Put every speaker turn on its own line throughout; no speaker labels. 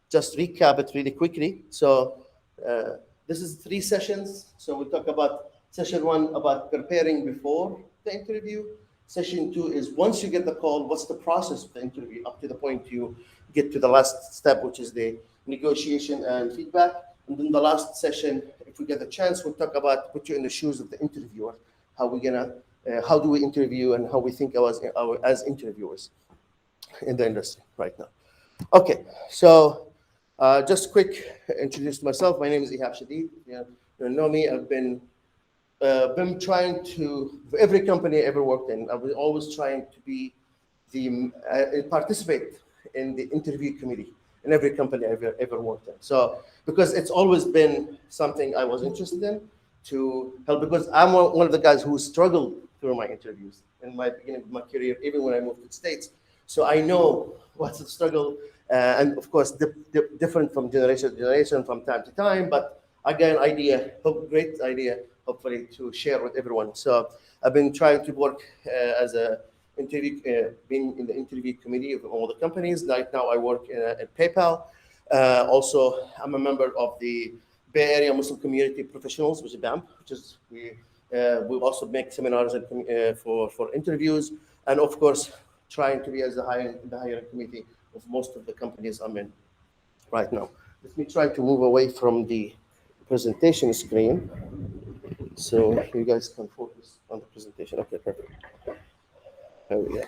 just recap it really quickly. So this is 3 sessions. So we'll talk about session 1 about preparing before the interview. Session 2 is once you get the call, what's the process of the interview up to the point you get to the last step, which is the negotiation and feedback. And then the last session, if we get the chance, we'll talk about put you in the shoes of the interviewer, how do we interview and how we think as interviewers in the industry right now. Okay, so just quick introduce myself. My name is Ihab Shadid. You know me. I've been trying to, for every company I ever worked in, I was always trying to be participate in the interview committee in every company I've ever worked in. So because it's always been something I was interested in to help, because I'm one of the guys who struggled through my interviews in my beginning of my career, even when I moved to the States. So I know what's the struggle, and of course, different from generation to generation, from time to time. But again, great idea, hopefully to share with everyone. So I've been trying to work as a being in the interview committee of all the companies. Right now, I work at PayPal. Also, I'm a member of the Bay Area Muslim Community Professionals, which is BAMP, which is we also make seminars for interviews, and of course, trying to be as the hiring committee of most of the companies I'm in right now. Let me try to move away from the presentation screen so you guys can focus on the presentation. Okay, perfect. There we go.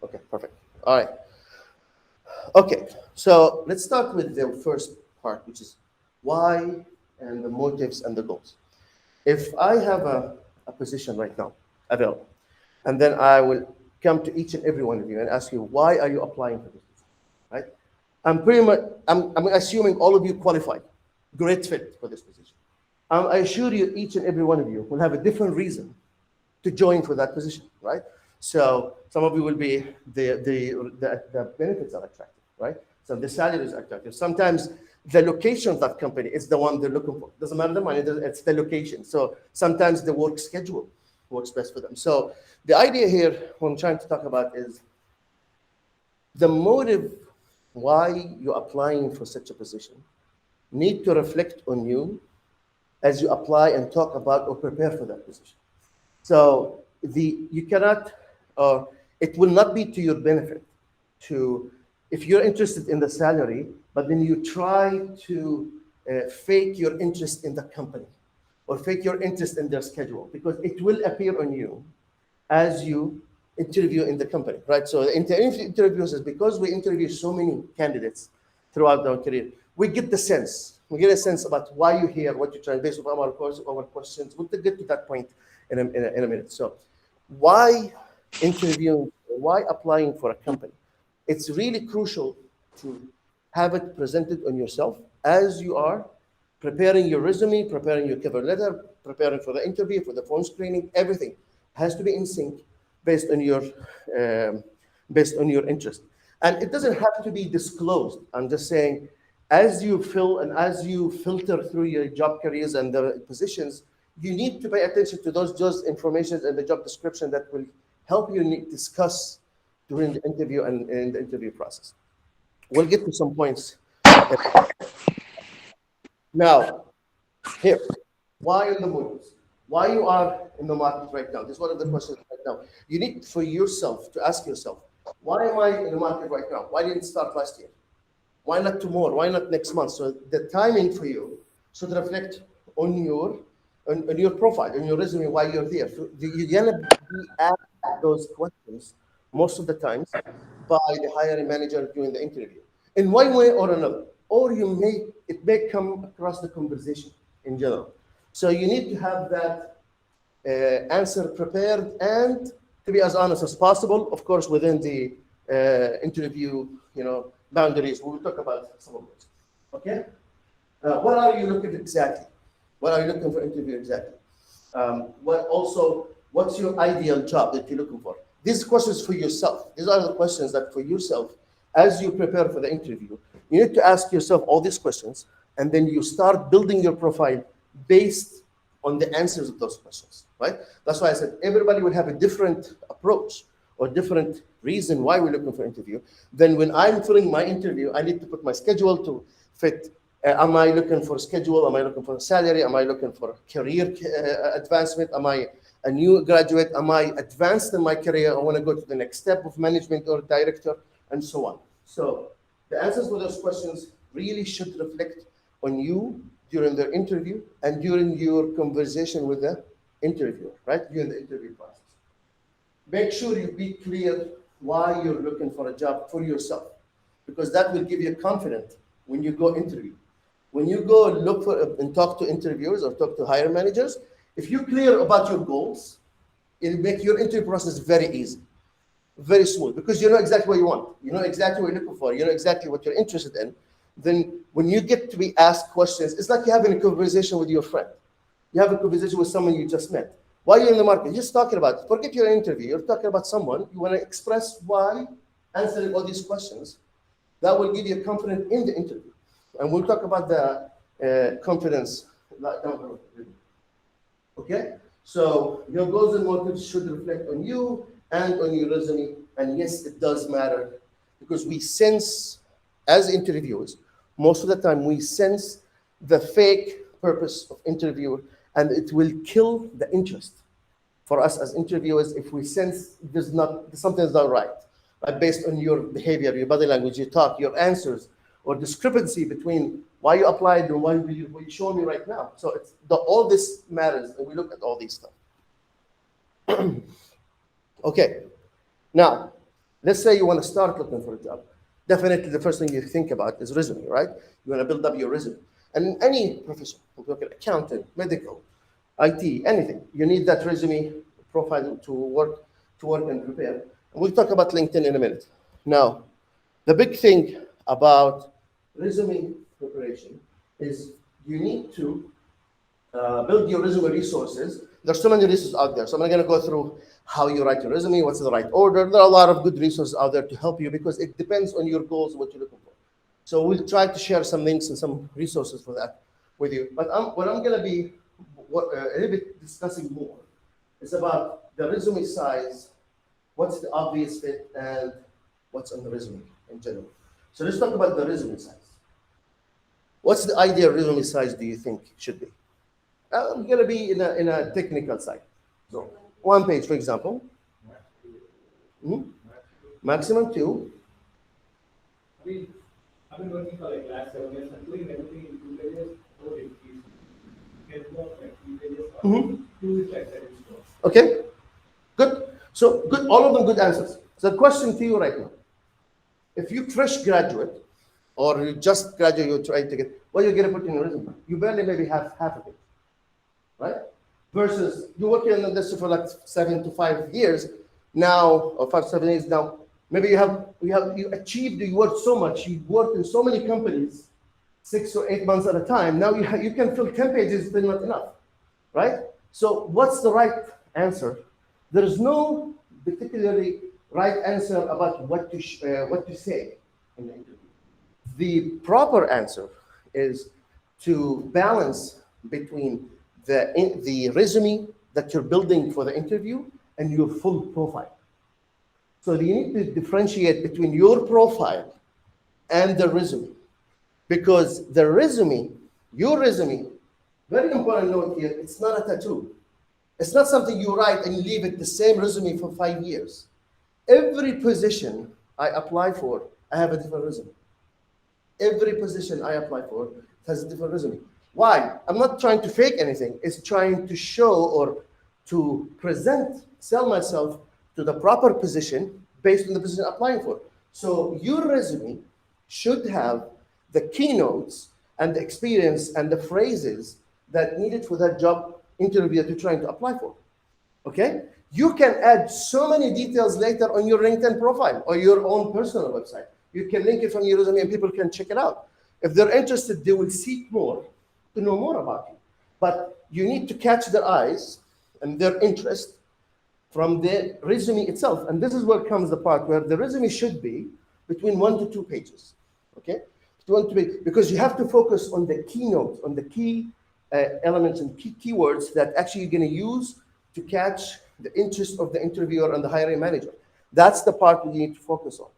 Okay, perfect. All right. Okay, so let's start with the first part, which is why and the motives and the goals. If I have a position right now available, and then I will come to each and every one of you and ask you, why are you applying for this position, right? I'm assuming all of you qualified, great fit for this position. I assure you, each and every one of you will have a different reason to join for that position, right? So some of you will be the benefits are attractive, right? So the salary is attractive. Sometimes the location of that company is the one they're looking for. Doesn't matter the money, it's the location. So sometimes the work schedule works best for them. So the idea here, what I'm trying to talk about is the motive why you're applying for such a position need to reflect on you as you apply and talk about or prepare for that position. So you cannot, it will not be to your benefit if you're interested in the salary, but then you try to fake your interest in the company or fake your interest in their schedule, because it will appear on you as you interview in the company, right? So the interviews is because we interview so many candidates throughout our career, we get a sense about why you're here, what you're trying, based on our questions. We'll get to that point in a minute. So why interviewing, why applying for a company? It's really crucial to have it presented on yourself as you are preparing your resume, preparing your cover letter, preparing for the interview, for the phone screening. Everything has to be in sync based on your interest. And it doesn't have to be disclosed. I'm just saying, as you fill and as you filter through your job careers and the positions, you need to pay attention to those information and the job description that will help you discuss during the interview and in the interview process. We'll get to some points. Now, here, why in the movies? Why you are in the market right now? This is one of the questions right now. You need for yourself to ask yourself, why am I in the market right now? Why didn't it start last year? Why not tomorrow? Why not next month? So the timing for you should reflect on your profile, on your resume, why you're there. So you're gonna be asked those questions most of the times by the hiring manager during the interview, in one way or another, or it may come across the conversation in general. So you need to have that answer prepared and to be as honest as possible, of course, within the interview, boundaries. We'll talk about some of those. Okay. What are you looking for exactly? What are you looking for interview exactly? What's your ideal job that you're looking for? These questions for yourself. These are the questions that for yourself, as you prepare for the interview, you need to ask yourself all these questions, and then you start building your profile based on the answers of those questions, right? That's why I said everybody will have a different approach or different reason why we're looking for interview, then when I'm filling my interview, I need to put my schedule to fit. Am I looking for schedule? Am I looking for a salary? Am I looking for career advancement? Am I a new graduate? Am I advanced in my career? I want to go to the next step of management or director, and so on. So the answers to those questions really should reflect on you during the interview and during your conversation with the interviewer, right? During the interview process. Make sure you be clear why you're looking for a job for yourself, because that will give you confidence when you go interview. When you go look for and talk to interviewers or talk to hiring managers, if you're clear about your goals, it'll make your interview process very easy, very smooth, because you know exactly what you want. You know exactly what you're looking for. You know exactly what you're interested in. Then when you get to be asked questions, it's like you're having a conversation with your friend. You have a conversation with someone you just met. Why are you in the market? You're just talking about, forget your interview. You're talking about someone. You want to express why, answering all these questions. That will give you confidence in the interview. And we'll talk about the confidence down the road. Okay? So your goals and motives should reflect on you and on your resume. And yes, it does matter, because we sense, as interviewers, most of the time we sense the fake purpose of interviewer, and it will kill the interest for us as interviewers if we sense something's not right, based on your behavior, your body language, your talk, your answers, or discrepancy between why you applied and what you show me right now. So all this matters, and we look at all these stuff. Okay, now let's say you want to start looking for a job. Definitely the first thing you think about is resume, right? You want to build up your resume. And in any profession, accountant, medical, IT, anything, you need that resume profile to work and prepare. And we'll talk about LinkedIn in a minute. Now, the big thing about resume preparation is you need to build your resume resources. There's so many resources out there. So I'm not going to go through how you write your resume, what's the right order. There are a lot of good resources out there to help you, because it depends on your goals, what you're looking for. So we'll try to share some links and some resources for that with you. But what I'm going to be a little bit discussing more is about the resume size, what's the obvious fit, and what's on the resume in general. So let's talk about the resume size. What's the ideal resume size do you think should be? I'm going to be in a technical side. So 1 page, for example. Maximum 2.
I've been working for like last 7 years and doing everything in 2 pages, 4 pages. You can work like 3 pages or 2 is like 7 stores.
Okay, good. So good, all of them good answers. So the question to you right now, if you fresh graduate or you just graduate, you're trying to get, what you're going to put in your resume? You barely maybe have half of it, right? Versus you working in the industry for like 7 to 5 years now, or 5 to 7 years now. Maybe you achieved, you worked so much, you worked in so many companies, 6 or 8 months at a time. Now you can fill 10 pages, still not enough, right? So what's the right answer? There is no particularly right answer about what to say in the interview. The proper answer is to balance between the resume that you're building for the interview and your full profile. So you need to differentiate between your profile and the resume, because the resume, your resume, very important note here, it's not a tattoo. It's not something you write and you leave it the same resume for 5 years. Every position I apply for, I have a different resume. Every position I apply for has a different resume. Why? I'm not trying to fake anything. It's trying to show or to sell myself to the proper position based on the position I'm applying for. So your resume should have the keynotes and the experience and the phrases that needed for that job interview that you're trying to apply for. Okay? You can add so many details later on your LinkedIn profile or your own personal website. You can link it from your resume and people can check it out. If they're interested, they will seek more to know more about you. But you need to catch their eyes and their interest from the resume itself. And this is where comes the part where the resume should be between 1 to 2 pages. Okay? Because you have to focus on the keynote, on the key elements and key keywords that actually you're going to use to catch the interest of the interviewer and the hiring manager. That's the part you need to focus on.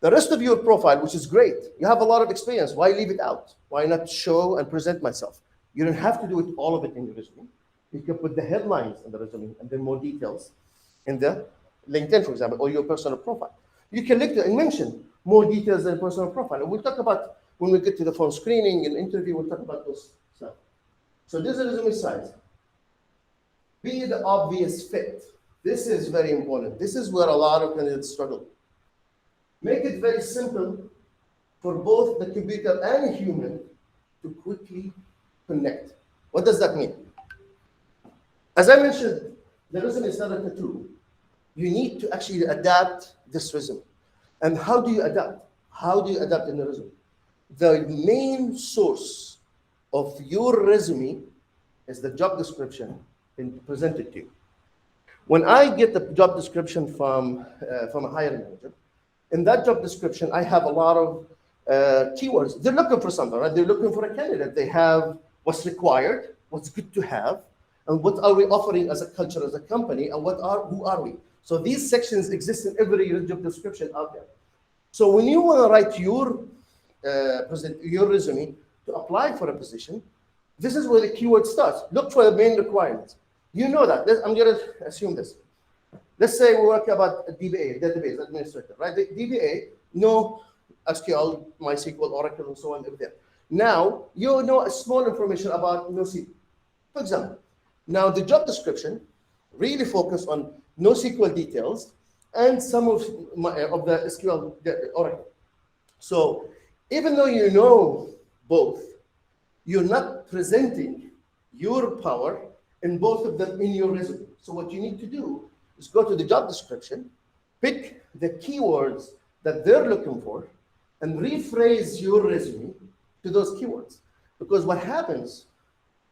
The rest of your profile, which is great, you have a lot of experience. Why leave it out? Why not show and present myself? You don't have to do it, all of it in your resume. You can put the headlines in the resume and then more details in the LinkedIn, for example, or your personal profile. You can look and mention more details than personal profile. And we'll talk about, when we get to the phone screening and interview, we'll talk about those stuff. So this is resume size. Be the obvious fit. This is very important. This is where a lot of candidates struggle. Make it very simple for both the computer and human to quickly connect. What does that mean? As I mentioned, the resume is not a tattoo. You need to actually adapt this resume. And how do you adapt? How do you adapt in the resume? The main source of your resume is the job description presented to you. When I get the job description from a hiring manager, in that job description, I have a lot of keywords. They're looking for something, right? They're looking for a candidate. They have what's required, what's good to have, and what are we offering as a culture, as a company, and who are we? So these sections exist in every job description out there. So when you want to write your resume to apply for a position, this is where the keyword starts. Look for the main requirements. You know that. I'm going to assume this. Let's say we work about a DBA, database administrator, right? The DBA, no SQL, MySQL, Oracle, and so on over there. Now, you know a small information about NoSQL. For example, now the job description really focus on NoSQL details and some of the SQL Oracle. So even though you know both, you're not presenting your power in both of them in your resume. So what you need to do is go to the job description, pick the keywords that they're looking for, and rephrase your resume to those keywords. Because what happens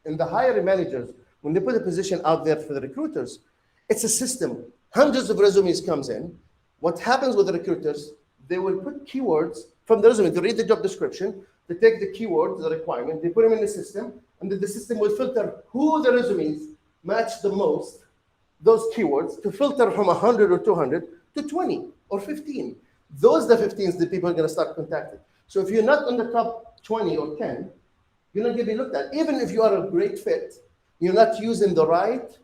in the hiring managers, when they put a position out there for the recruiters, it's a system. Hundreds of resumes comes in. What happens with the recruiters, they will put keywords from the resume. They read the job description, they take the keyword, the requirement, they put them in the system, and then the system will filter who the resumes match the most, those keywords, to filter from 100 or 200 to 20 or 15. Those are the 15s that people are going to start contacting. So if you're not on the top 20 or 10, you're not going to be looked at. Even if you are a great fit, you're not using the right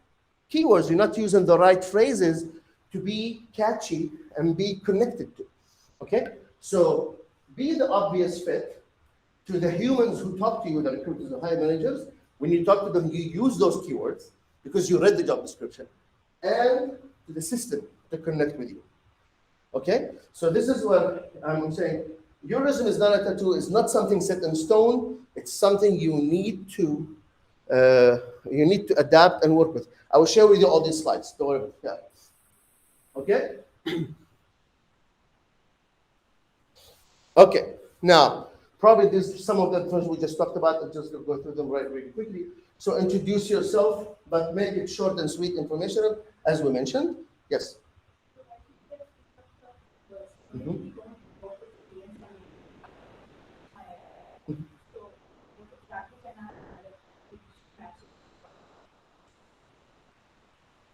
keywords, you're not using the right phrases to be catchy and be connected to. Okay? So be the obvious fit to the humans who talk to you, the recruiters, the hiring managers. When you talk to them, you use those keywords because you read the job description, and to the system to connect with you. Okay? So this is what I'm saying. Your resume is not a tattoo. It's not something set in stone. It's something you need to adapt and work with. I will share with you all these slides. Don't worry about that. Okay? Okay. Now, probably this some of the things we just talked about. I'm just going to go through them really quickly. So introduce yourself, but make it short and sweet, informational, as we mentioned. Yes. Mm-hmm.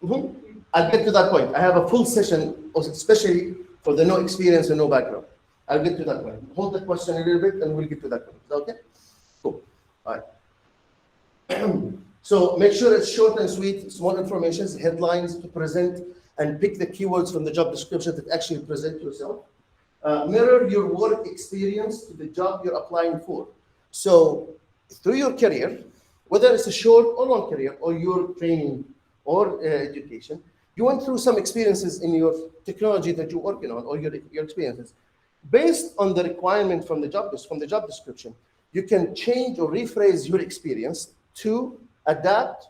Mm-hmm. I'll get to that point. I have a full session, especially for the no experience and no background. I'll get to that point. Hold the question a little bit, and we'll get to that point. Is that okay? Cool. All right. So make sure it's short and sweet, small information, headlines to present, and pick the keywords from the job description that actually present yourself. Mirror your work experience to the job you're applying for. So through your career, whether it's a short or long career, or your training or education, you went through some experiences in your technology that you're working on, or your experiences. Based on the requirement from the job description, you can change or rephrase your experience to adapt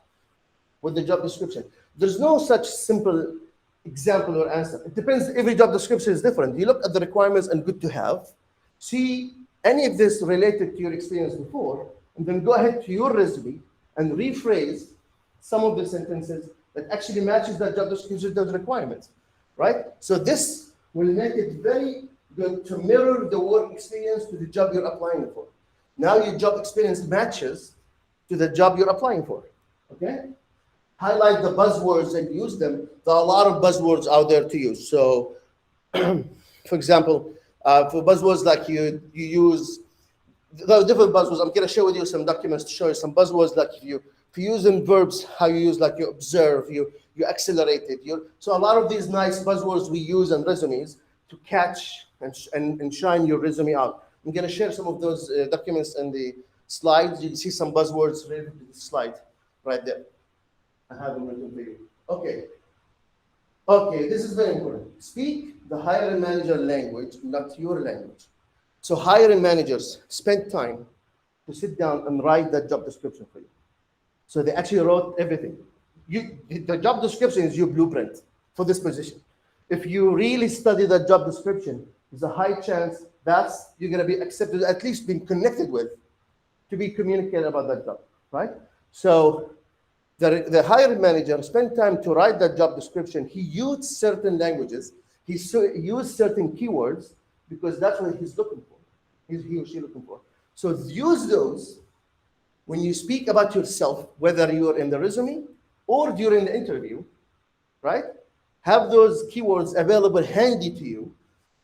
with the job description. There's no such simple example or answer. It depends. Every job description is different. You look at the requirements and good to have, see any of this related to your experience before, and then go ahead to your resume and rephrase some of the sentences that actually matches that job description, those requirements, right? So this will make it very good to mirror the work experience to the job you're applying for. Now your job experience matches to the job you're applying for, okay? Highlight the buzzwords and use them. There are a lot of buzzwords out there to use. So For example, for buzzwords like you use, there are different buzzwords. I'm going to share with you some documents to show you some buzzwords like if you use in verbs, how you use like you observe, you accelerated. So a lot of these nice buzzwords we use in resumes to catch and shine your resume out. I'm going to share some of those documents in the slides. You can see some buzzwords related to the slide right there. I have them written for you. Okay. Okay, this is very important. Speak the hiring manager language, not your language. So hiring managers spend time to sit down and write that job description for you. So they actually wrote everything. The job description is your blueprint for this position. If you really study that job description, there's a high chance that's you're going to be accepted, at least being connected with, to be communicated about that job, right? So the hiring manager spent time to write that job description. He used certain languages. He used certain keywords because that's what he's looking for. He or she looking for. So use those when you speak about yourself, whether you're in the resume or during the interview, right? Have those keywords available handy to you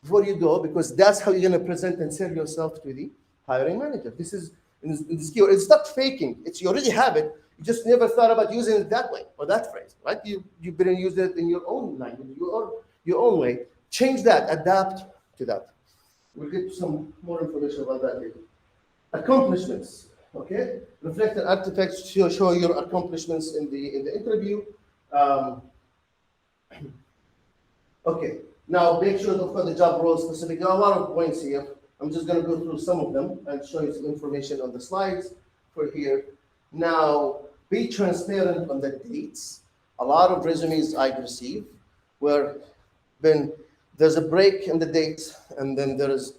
before you go, because that's how you're going to present and sell yourself to the hiring manager. This is in this keyword. It's not faking. You already have it. You just never thought about using it that way or that phrase, right? You didn't use it in your own language, your own way. Change that, adapt to that. We'll get some more information about that later. Accomplishments, okay? Reflect and artifacts show your accomplishments in the interview. Okay, now make sure to put the job role specific. There are a lot of points here. I'm just going to go through some of them and show you some information on the slides for here. Now, be transparent on the dates. A lot of resumes I receive where there's a break in the dates, and then there is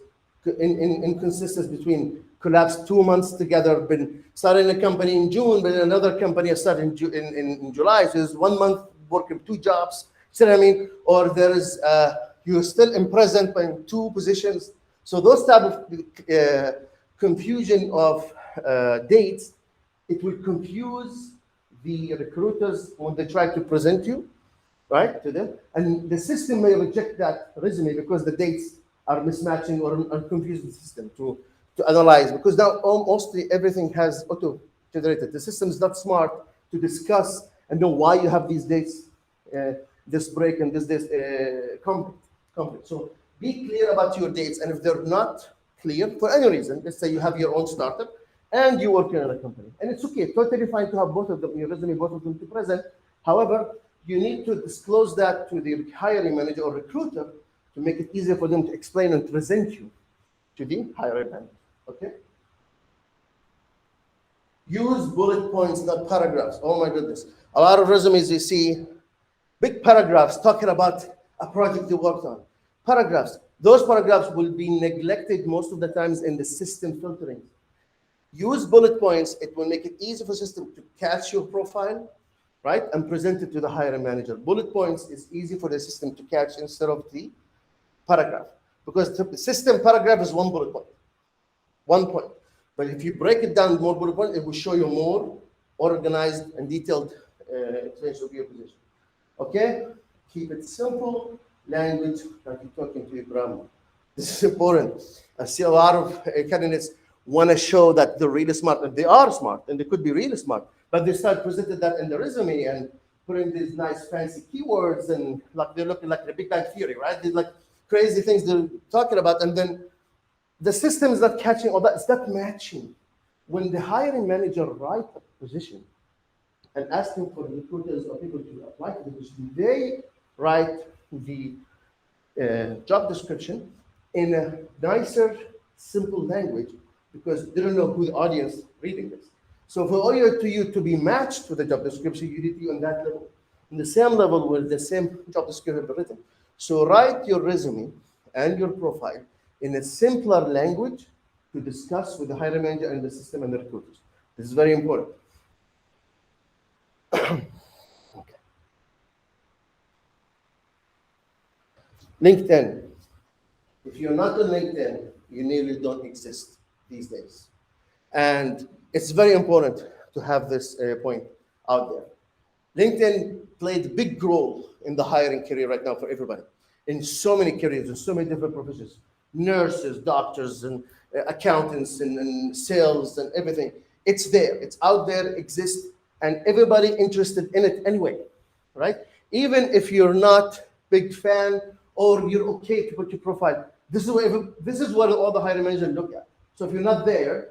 inconsistency between collapsed 2 months together, been starting a company in June, but another company I started in July. So there's 1 month working 2 jobs. See what I mean? Or there is you're still in present but in 2 positions. So those type of confusion of dates, it will confuse the recruiters when they try to present you, right, to them. And the system may reject that resume because the dates are mismatching or confusing the system to analyze. Because now mostly everything has auto-generated. The system is not smart to discuss and know why you have these dates, this break and this conflict. So be clear about your dates, and if they're not clear for any reason, let's say you have your own startup and you work in a company, and it's okay, totally fine to have both of them in your resume, both of them to present. However, you need to disclose that to the hiring manager or recruiter to make it easier for them to explain and present you to the hiring manager. Okay? Use bullet points, not paragraphs. Oh my goodness. A lot of resumes you see big paragraphs talking about a project you worked on. Paragraphs. Those paragraphs will be neglected most of the times in the system filtering. Use bullet points. It will make it easy for system to catch your profile, right, and present it to the hiring manager. Bullet points is easy for the system to catch instead of the paragraph, because the system paragraph is 1 bullet point, 1 point. But if you break it down more bullet points, it will show you more organized and detailed explanation of your position. Okay, keep it simple. Language like you're talking to your grandma. This is important. I see a lot of candidates want to show that they're really smart, and they are smart, and they could be really smart, but they start presenting that in the resume and putting these nice fancy keywords, and like they're looking like the Big Bang Theory, right? They're like crazy things they're talking about, and then the system is not catching all that. It's not matching. When the hiring manager writes a position and asking for recruiters or people to apply to the position, they write the job description in a nicer, simple language, because they don't know who the audience reading this. So for you to be matched to the job description, you need to be on that level, on the same level with the same job description written. So write your resume and your profile in a simpler language to discuss with the hiring manager and the system and the recruiters. This is very important. Okay. LinkedIn. If you're not on LinkedIn, you nearly don't exist these days. And it's very important to have this point out there. LinkedIn played a big role in the hiring career right now for everybody. in so many careers, in so many different professions, nurses, doctors, and accountants, and sales, and everything. It's there, it's out there, exists, and everybody interested in it anyway, right? Even if you're not big fan or you're okay to put your profile, this is what all the hiring managers look at. So if you're not there,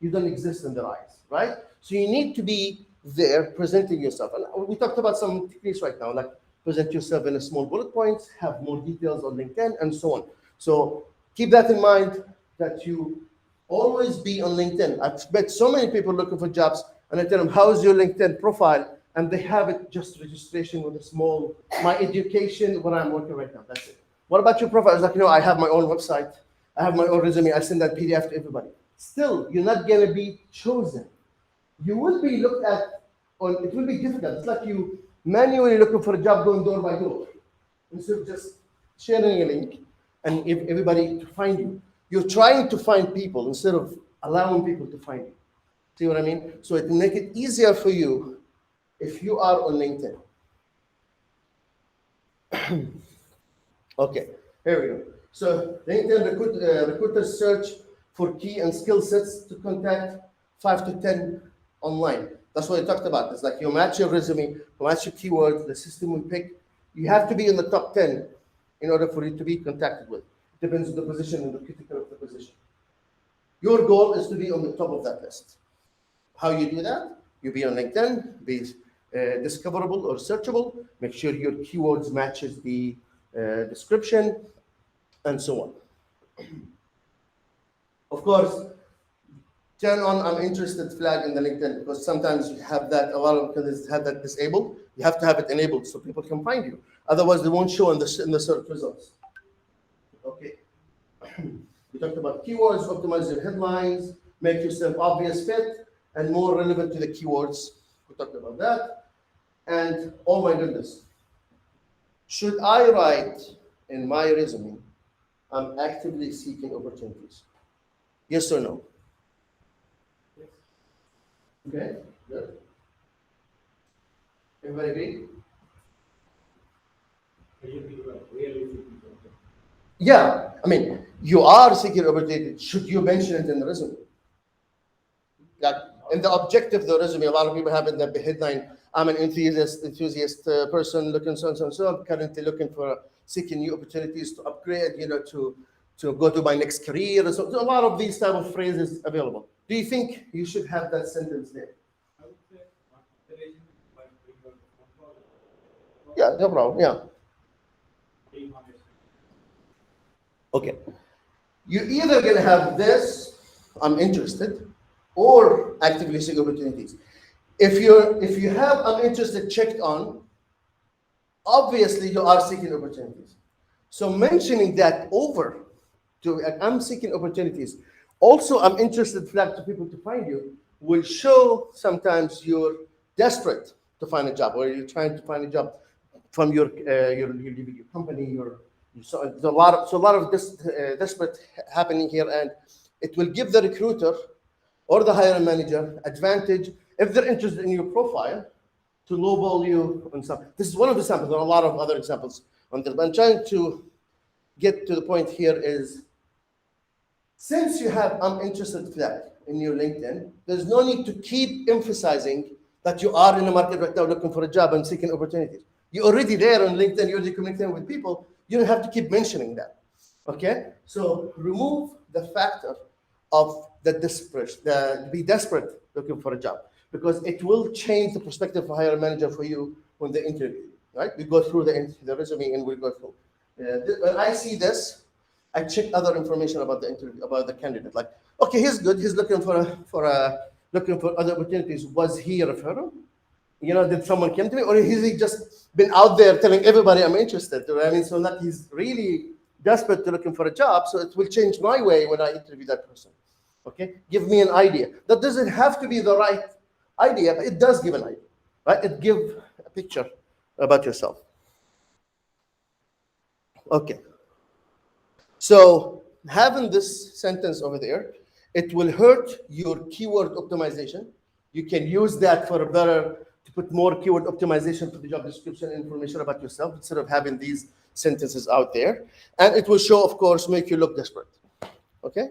you don't exist in their eyes, right? So you need to be there presenting yourself. And we talked about some techniques right now, like present yourself in a small bullet points, have more details on LinkedIn, and so on. So keep that in mind, that you always be on LinkedIn. I've met so many people looking for jobs, and I tell them, how's your LinkedIn profile? And they have it just registration with a small, my education, where I'm working right now, that's it. What about your profile? It's like, I have my own website, I have my own resume, I send that PDF to everybody. Still, you're not gonna be chosen. You will be looked at, or it will be difficult. It's like you manually looking for a job going door by door, instead of just sharing a link and everybody to find you. You're trying to find people instead of allowing people to find you. See what I mean? So it will make it easier for you if you are on LinkedIn. Okay, here we go. So LinkedIn recruiters search for key and skill sets to contact 5 to 10 online. That's what I talked about. It's like you match your resume, you match your keywords, the system will pick. You have to be in the top 10 in order for you to be contacted with. Depends on the position and the critical of the position. Your goal is to be on the top of that list. How you do that? You be on LinkedIn, be discoverable or searchable, make sure your keywords matches the description, and so on. Of course, turn on I'm interested flag in the LinkedIn, because sometimes you have that, a lot of companies have that disabled. You have to have it enabled so people can find you. Otherwise, they won't show in the search results. Okay. We talked about keywords, optimize your headlines, make yourself obvious fit and more relevant to the keywords. We talked about that. And oh my goodness, should I write in my resume, I'm actively seeking opportunities? Yes or no? Okay, good. Everybody agree? Yeah, I mean, you are seeking opportunity. Should you mention it in the resume? Like in the objective of the resume, a lot of people have in the headline, I'm an enthusiast person looking so and so and so. I'm currently looking for seeking new opportunities to upgrade, to go to my next career. So a lot of these type of phrases available. Do you think you should have that sentence there?
I would say one consideration by doing a phone call.
Yeah, no problem. Yeah.
Being honest.
Okay. You're either gonna have this, I'm interested, or actively seek opportunities. If you have I'm interested checked on, obviously you are seeking opportunities. So mentioning that over to I'm seeking opportunities, also I'm interested flag to people to find you, will show sometimes you're desperate to find a job, or you're trying to find a job from your company. So there's a lot of this desperate happening here, and it will give the recruiter or the hiring manager advantage if they're interested in your profile to lowball you on some. This is one of the samples. There are a lot of other examples on this. But I'm trying to get to the point here is, since you have I'm interested flag in your LinkedIn, there's no need to keep emphasizing that you are in the market right now looking for a job and seeking opportunities. You're already there on LinkedIn, you're already communicating with people. You don't have to keep mentioning that. Okay? So remove the factor of be desperate looking for a job, because it will change the perspective of hiring manager for you when they interview you, right? We go through the resume and we go through. When I see this, I check other information about the interview, about the candidate. Like, okay, he's good. He's looking for other opportunities. Was he a referral? Did someone come to me, or has he just been out there telling everybody I'm interested? I mean, so that he's really desperate to looking for a job. So it will change my way when I interview that person. Okay, give me an idea. That doesn't have to be the right idea, but it does give an idea, right? It gives a picture about yourself. Okay. So having this sentence over there, it will hurt your keyword optimization. You can use that for a better to put more keyword optimization to the job description, information about yourself, instead of having these sentences out there. And it will show, of course, make you look desperate. Okay?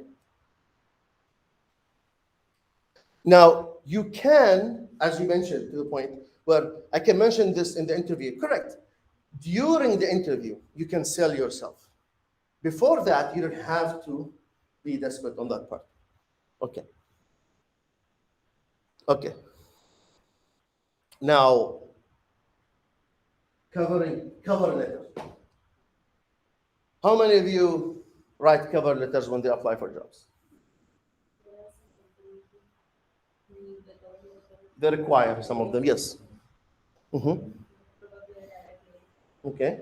Now, you can, as you mentioned, to the point where I can mention this in the interview. Correct. During the interview, you can sell yourself. Before that, you don't have to be desperate on that part. Okay. Okay. Now, cover letter. How many of you write cover letters when they apply for jobs? They require some of them, yes. Mm-hmm. Okay.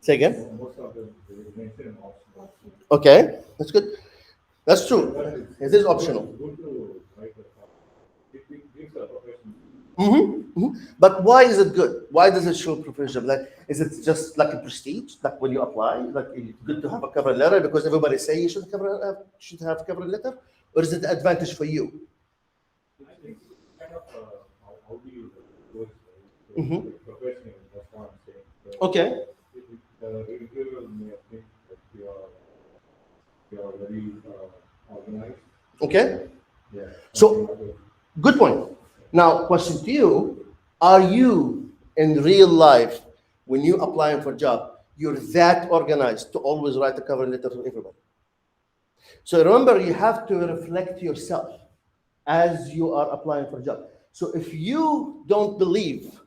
Say again. Okay, that's good. That's true. It is optional. But why is it good? Why does it show professional? Like, is it just like a prestige? Like when you apply, like it's good to have a cover letter because everybody say you should have a cover letter, or is it an advantage for you?
I think it's kind of how do you work professional, that's what I'm saying.
Okay.
The reviewer may think that you are very organized.
Okay.
Yeah.
So, good point. Now, question to you: are you in real life, when you applying for a job, you're that organized to always write a cover letter to everybody? So remember, you have to reflect yourself as you are applying for a job. So if you don't believe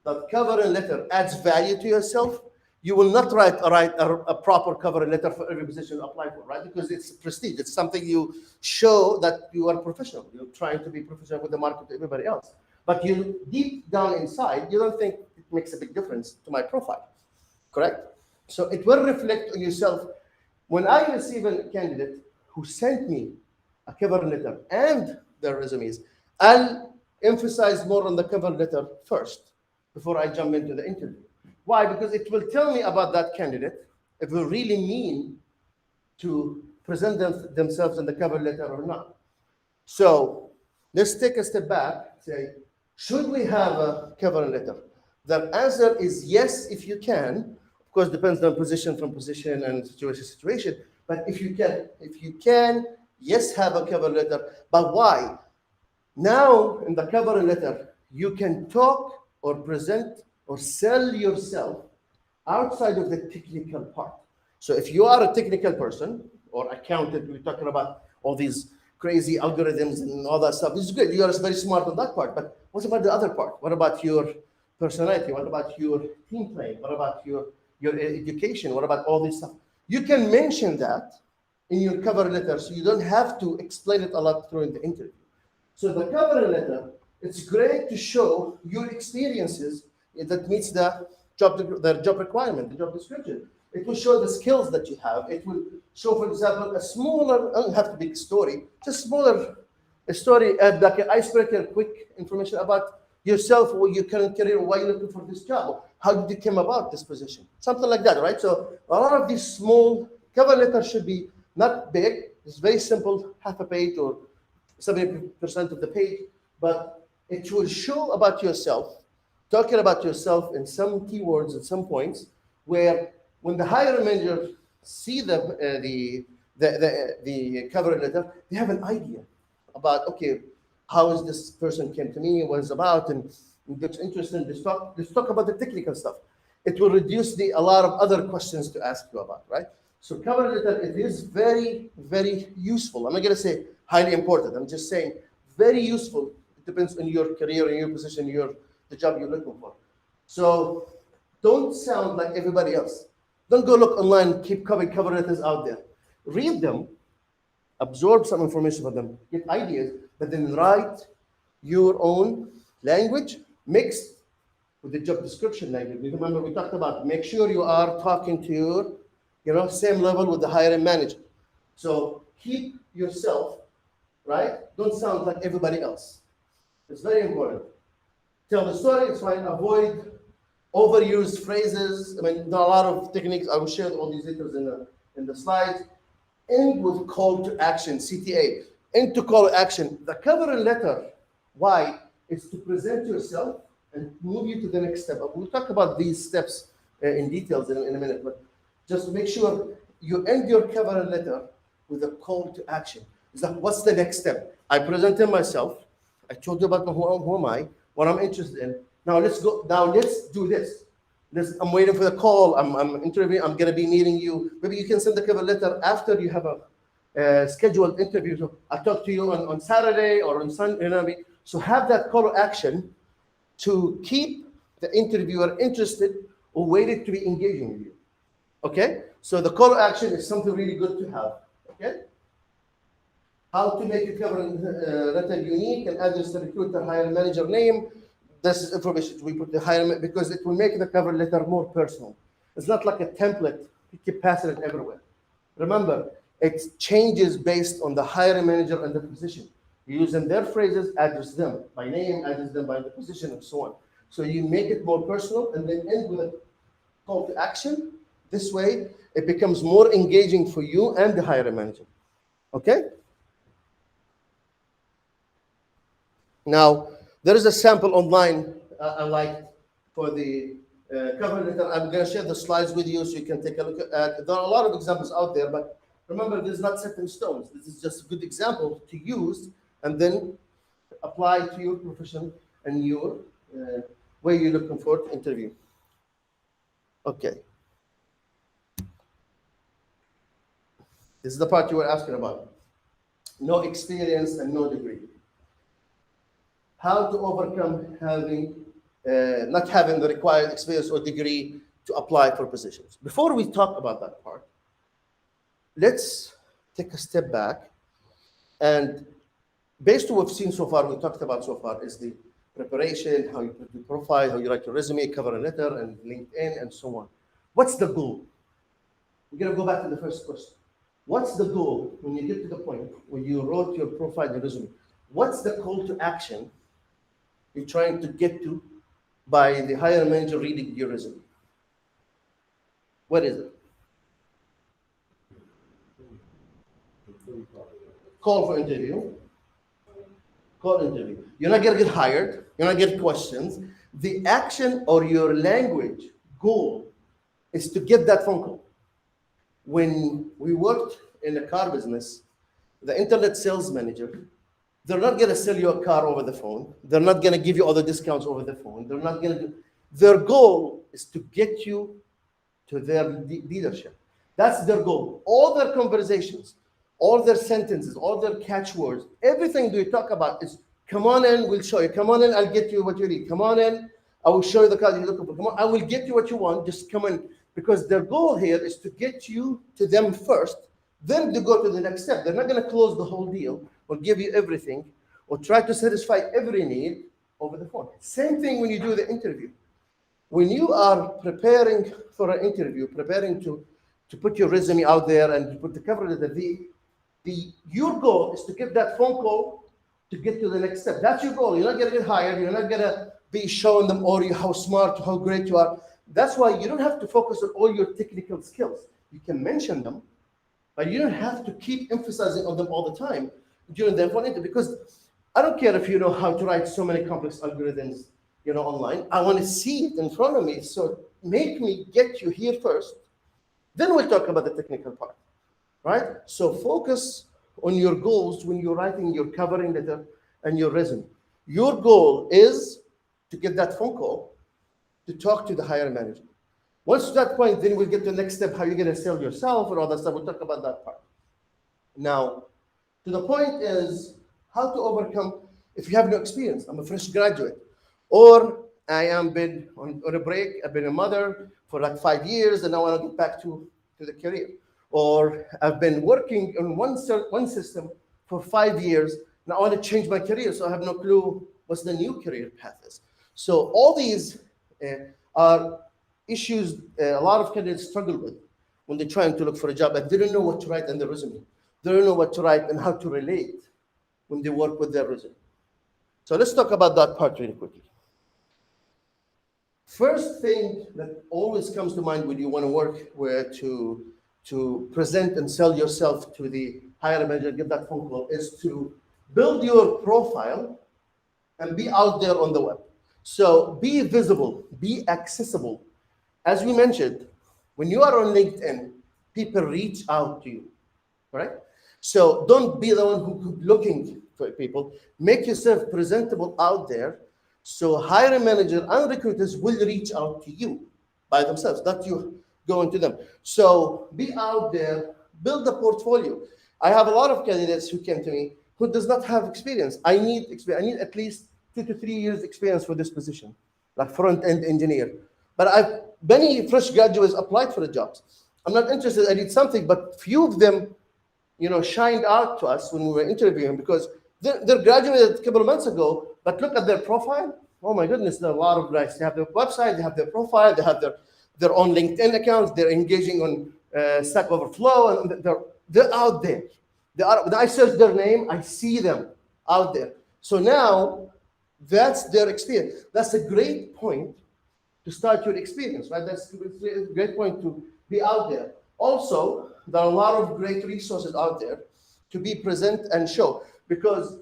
that cover letter adds value to yourself, you will not write a proper cover letter for every position you apply for, right? Because it's prestige. It's something you show that you are professional. You're trying to be professional with the market to everybody else. But you deep down inside, you don't think it makes a big difference to my profile, correct? So it will reflect on yourself. When I receive a candidate who sent me a cover letter and their resumes, I'll emphasize more on the cover letter first before I jump into the interview. Why? Because it will tell me about that candidate. It will really mean to present themselves in the cover letter or not. So let's take a step back. Say, should we have a cover letter? The answer is yes, if you can. Of course, depends on position from position and situation to situation. But if you can, yes, have a cover letter. But why? Now, in the cover letter, you can talk or present or sell yourself outside of the technical part. So if you are a technical person or accountant, we're talking about all these crazy algorithms and all that stuff. This is good. You are very smart on that part. But what about the other part? What about your personality? What about your team playing? What about your education? What about all this stuff? You can mention that in your cover letter, so you don't have to explain it a lot during the interview. So the cover letter, it's great to show your experiences that meets the job requirement, the job description. It will show the skills that you have. It will show, for example, a smaller, doesn't have to be a story, just smaller a story, like an icebreaker, quick information about yourself, or your current career, why you're looking for this job, how did you come about this position, something like that, right? So a lot of these small cover letters should be not big. It's very simple, half a page or 70% of the page, but it will show about yourself, talking about yourself in some keywords at some points, where when the hiring manager see the cover letter, they have an idea about, okay, how is this person came to me, what is about, and gets interested. Let's talk about the technical stuff. It will reduce a lot of other questions to ask you about, right? So cover letter, it is very, very useful. I'm not going to say highly important. I'm just saying very useful. It depends on your career and your position, the job you're looking for. So don't sound like everybody else. Don't go look online, keep cover letters out there. Read them, absorb some information from them, get ideas, but then write your own language mixed with the job description language. Remember, we talked about make sure you are talking to your, same level with the hiring manager. So keep yourself, right? Don't sound like everybody else. It's very important. Tell the story, it's fine. Avoid overused phrases. I mean, there are a lot of techniques. I will share all these details in the slides. End with call to action, CTA. into call to action. The cover letter, why? Is to present yourself and move you to the next step. We'll talk about these steps in details in a minute, but just make sure you end your cover letter with a call to action. Is that what's the next step? I presented myself. I told you about who am I, what I'm interested in. Now let's go. Now let's do this. I'm waiting for the call. I'm interviewing. I'm gonna be meeting you. Maybe you can send the cover letter after you have a scheduled interview. So I'll talk to you on Saturday or on Sunday. You know what I mean? So have that call to action to keep the interviewer interested or waited to be engaging with you. Okay? So the call to action is something really good to have. Okay? How to make a cover letter unique and address the recruiter, hiring manager name. This is information we put the hiring because it will make the cover letter more personal. It's not like a template. You keep passing it everywhere. Remember, it changes based on the hiring manager and the position. You use in their phrases, address them by name, address them by the position, and so on. So you make it more personal and then end with a call to action. This way, it becomes more engaging for you and the hiring manager. Okay? Now, there is a sample online I like for the cover letter. I'm going to share the slides with you so you can take a look at. There are a lot of examples out there, but remember, this is not set in stones. This is just a good example to use and then apply to your profession and your way you're looking for to interview. Okay. This is the part you were asking about. No experience and no degree. How to overcome not having the required experience or degree to apply for positions. Before we talk about that part, let's take a step back. And based on what we've seen so far, we talked about so far is the preparation, how you put your profile, how you write your resume, cover a letter, and LinkedIn, and so on. What's the goal? We're going to go back to the first question. What's the goal when you get to the point where you wrote your profile and resume? What's the call to action you're trying to get to by the hiring manager reading your resume? What is it? Call for interview. Call interview. You're not going to get hired. You're not getting questions. The action or your language goal is to get that phone call. When we worked in the car business, the internet sales manager, they're not going to sell you a car over the phone. They're not going to give you all the discounts over the phone. They're not going to do. Their goal is to get you to their leadership. That's their goal. All their conversations, all their sentences, all their catchwords, everything they talk about is, come on in, we'll show you. Come on in, I'll get you what you need. Come on in, I will show you the car you're looking for. Come on, I will get you what you want. Just come in. Because their goal here is to get you to them first, then to go to the next step. They're not going to close the whole deal or give you everything or try to satisfy every need over the phone. Same thing when you do the interview. When you are preparing for an interview, preparing to put your resume out there and to put the cover letter, your goal is to get that phone call to get to the next step. That's your goal. You're not going to get hired. You're not going to be showing them how smart, how great you are. That's why you don't have to focus on all your technical skills. You can mention them, but you don't have to keep emphasizing on them all the time during the phone interview, because I don't care if you know how to write so many complex algorithms, online. I want to see it in front of me. So make me get you here first. Then we'll talk about the technical part, right? So focus on your goals when you're writing your covering letter and your resume. Your goal is to get that phone call to talk to the hiring manager. Once to that point, then we'll get to the next step, how you're going to sell yourself and all that stuff. We'll talk about that part. Now, to the point is how to overcome if you have no experience. I'm a fresh graduate, or I am been on a break. I've been a mother for like 5 years, and I want to get back to the career. Or I've been working on one system for 5 years, and I want to change my career, so I have no clue what's the new career path is. So all these are issues a lot of candidates struggle with when they're trying to look for a job, and they don't know what to write in their resume. They don't know what to write and how to relate when they work with their resume. So let's talk about that part really quickly. First thing that always comes to mind when you want to work to present and sell yourself to the hire a manager, get that phone call, is to build your profile and be out there on the web. So be visible, be accessible. As we mentioned, when you are on LinkedIn, people reach out to you, right? So don't be the one who looking for people. Make yourself presentable out there, so hiring manager and recruiters will reach out to you by themselves, not you going to them. So be out there, build a portfolio. I have a lot of candidates who came to me who does not have experience. I need experience. I need at least 2 to 3 years experience for this position, like front-end engineer. But many fresh graduates applied for the jobs. I'm not interested. I need something, but few of them, shined out to us when we were interviewing because they're graduated a couple of months ago. But look at their profile. Oh my goodness, there are a lot of guys. They have their website, they have their profile, they have their own LinkedIn accounts. They're engaging on Stack Overflow, and they're out there. When I search their name, I see them out there. So now that's their experience. That's a great point to start your experience, right? That's a great point to be out there. Also, there are a lot of great resources out there to be present and show, because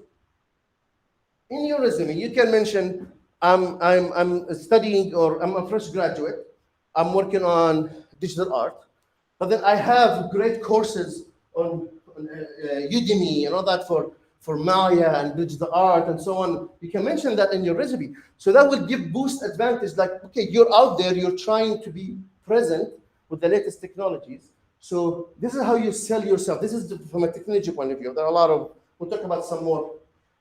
in your resume you can mention I'm studying, or I'm a fresh graduate, I'm working on digital art, but then I have great courses on Udemy and all that for Maya and digital art and so on. You can mention that in your resume. So that will give boost advantage, like, okay, you're out there, you're trying to be present with the latest technologies. So this is how you sell yourself. This is from a technology point of view. There are a lot of, we'll talk about some more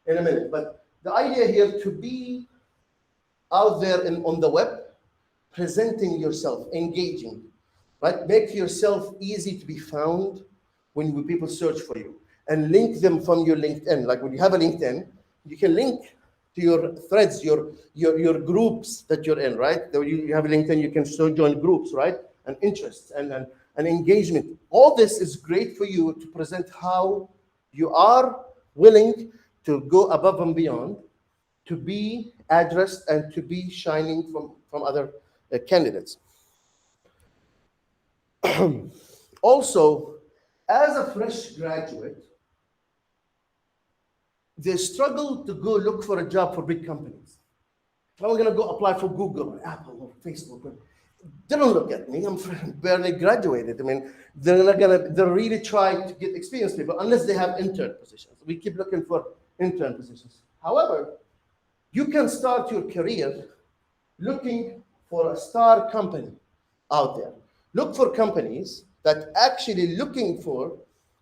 in a minute. But the idea here to be out there on the web, presenting yourself, engaging, right? Make yourself easy to be found when people search for you, and link them from your LinkedIn. Like when you have a LinkedIn, you can link to your threads, your groups that you're in, right? You have a LinkedIn, you can still join groups, right? And interests and engagement. All this is great for you to present how you are willing to go above and beyond, to be addressed and to be shining from other candidates. Also, as a fresh graduate, they struggle to go look for a job for big companies. I'm going to go apply for Google or Apple or Facebook. They don't look at me. I'm barely graduated. I mean, they're really trying to get experienced people unless they have intern positions. We keep looking for intern positions. However, you can start your career looking for a star company out there. Look for companies that actually looking for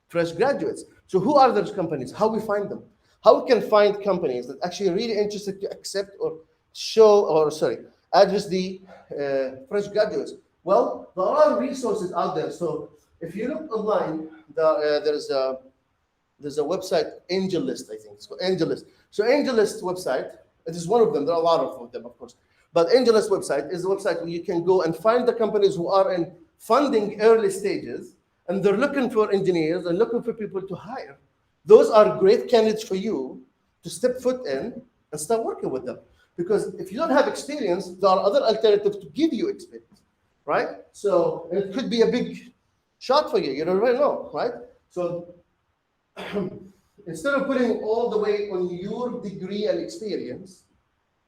fresh graduates. So who are those companies? How we find them? How we can find companies that actually are really interested to accept or address the fresh graduates? Well, there are resources out there. So if you look online, there's a website, AngelList, I think it's called AngelList. So AngelList website, it is one of them. There are a lot of them, of course. But AngelList website is the website where you can go and find the companies who are in funding early stages, and they're looking for engineers and looking for people to hire. Those are great candidates for you to step foot in and start working with them. Because if you don't have experience, there are other alternatives to give you experience, right? So it could be a big shot for you. You don't really know, right? So instead of putting all the weight on your degree and experience,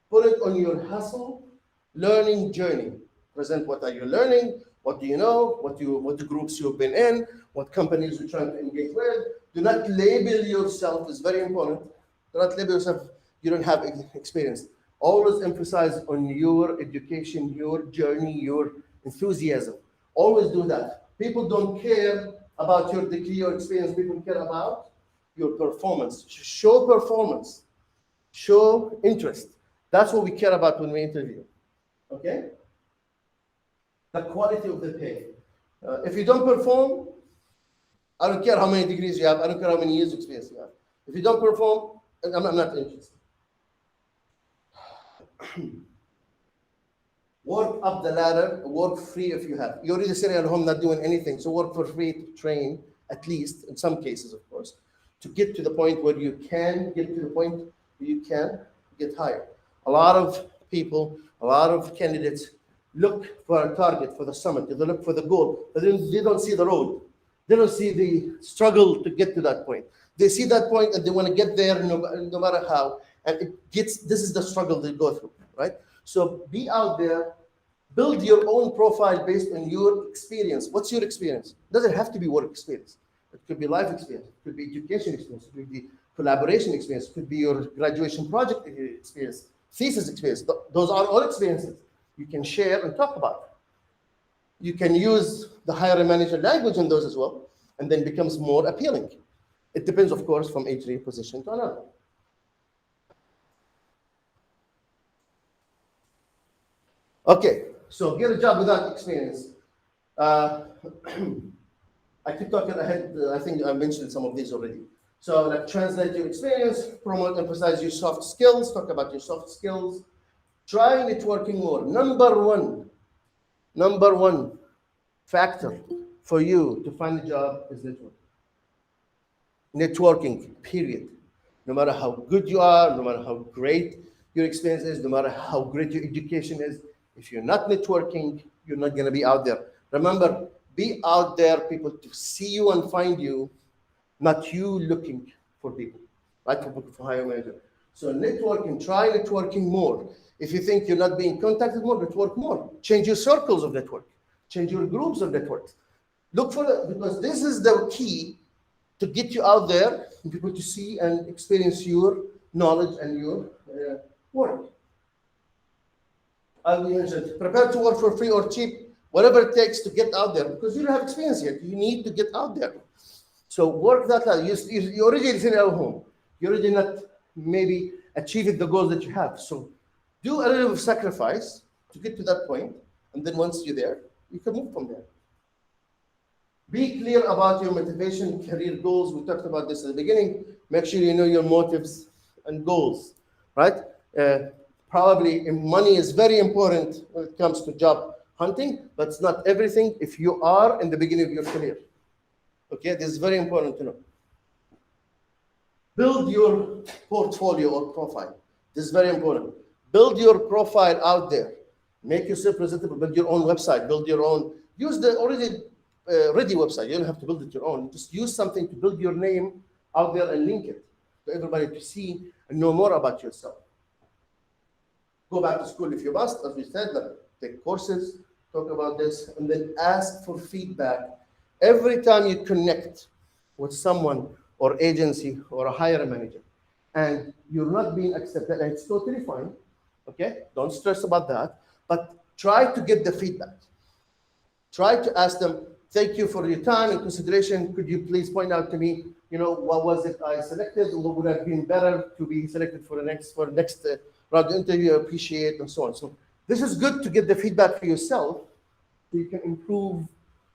put it on your hustle, learning journey. Present what are you learning, what do you know, what the groups you've been in, what companies you're trying to engage with. Do not label yourself, it's very important. Do not label yourself, you don't have experience. Always emphasize on your education, your journey, your enthusiasm. Always do that. People don't care about your degree or experience. People care about your performance. Show performance. Show interest. That's what we care about when we interview. Okay? The quality of the pay. If you don't perform, I don't care how many degrees you have. I don't care how many years experience you have. If you don't perform, I'm not interested. Work up the ladder, work free if you have. You're already sitting at home not doing anything, so work for free to train, at least, in some cases, of course, to get to the point where you can get to the point where you can get hired. A lot of people, a lot of candidates look for a target, for the summit, they look for the goal, but then they don't see the road. They don't see the struggle to get to that point. They see that point and they want to get there no matter how. And this is the struggle they go through, right? So be out there, build your own profile based on your experience. What's your experience? It doesn't have to be work experience. It could be life experience. It could be education experience. It could be collaboration experience. It could be your graduation project experience, thesis experience. Those are all experiences you can share and talk about. You can use the hiring manager language in those as well, and then becomes more appealing. It depends, of course, from each position to another. Okay, so get a job without experience. I keep talking ahead. I think I mentioned some of these already. So like translate your experience, promote, emphasize your soft skills, talk about your soft skills. Try networking more. Number one factor for you to find a job is networking. Networking, period. No matter how good you are, no matter how great your experience is, no matter how great your education is, if you're not networking, you're not going to be out there. Remember, be out there, people to see you and find you, not you looking for people, right? For hire manager. So networking, try networking more. If you think you're not being contacted more, network more. Change your circles of network. Change your groups of networks. Look for it, because this is the key to get you out there and people to see and experience your knowledge and your work. As we mentioned, prepare to work for free or cheap, whatever it takes to get out there, because you don't have experience yet. You need to get out there. So work that out. You already sitting at home. You're already not maybe achieving the goals that you have. So do a little sacrifice to get to that point, and then once you're there, you can move from there. Be clear about your motivation, career goals. We talked about this at the beginning. Make sure you know your motives and goals, right? Probably money is very important when it comes to job hunting, but it's not everything if you are in the beginning of your career. Okay, this is very important to know. Build your portfolio or profile. This is very important. Build your profile out there. Make yourself presentable. Build your own website. Build your own. Use the already ready website. You don't have to build it your own. Just use something to build your name out there and link it to everybody to see and know more about yourself. Go back to school if you must, as we said, like, take courses, talk about this, and then ask for feedback. Every time you connect with someone or agency or a hiring manager and you're not being accepted, and it's totally fine, okay? Don't stress about that, but try to get the feedback. Try to ask them, thank you for your time and consideration. Could you please point out to me, what was it I selected? What would have been better to be selected for the next round interview? I appreciate, and so on. So this is good to get the feedback for yourself so you can improve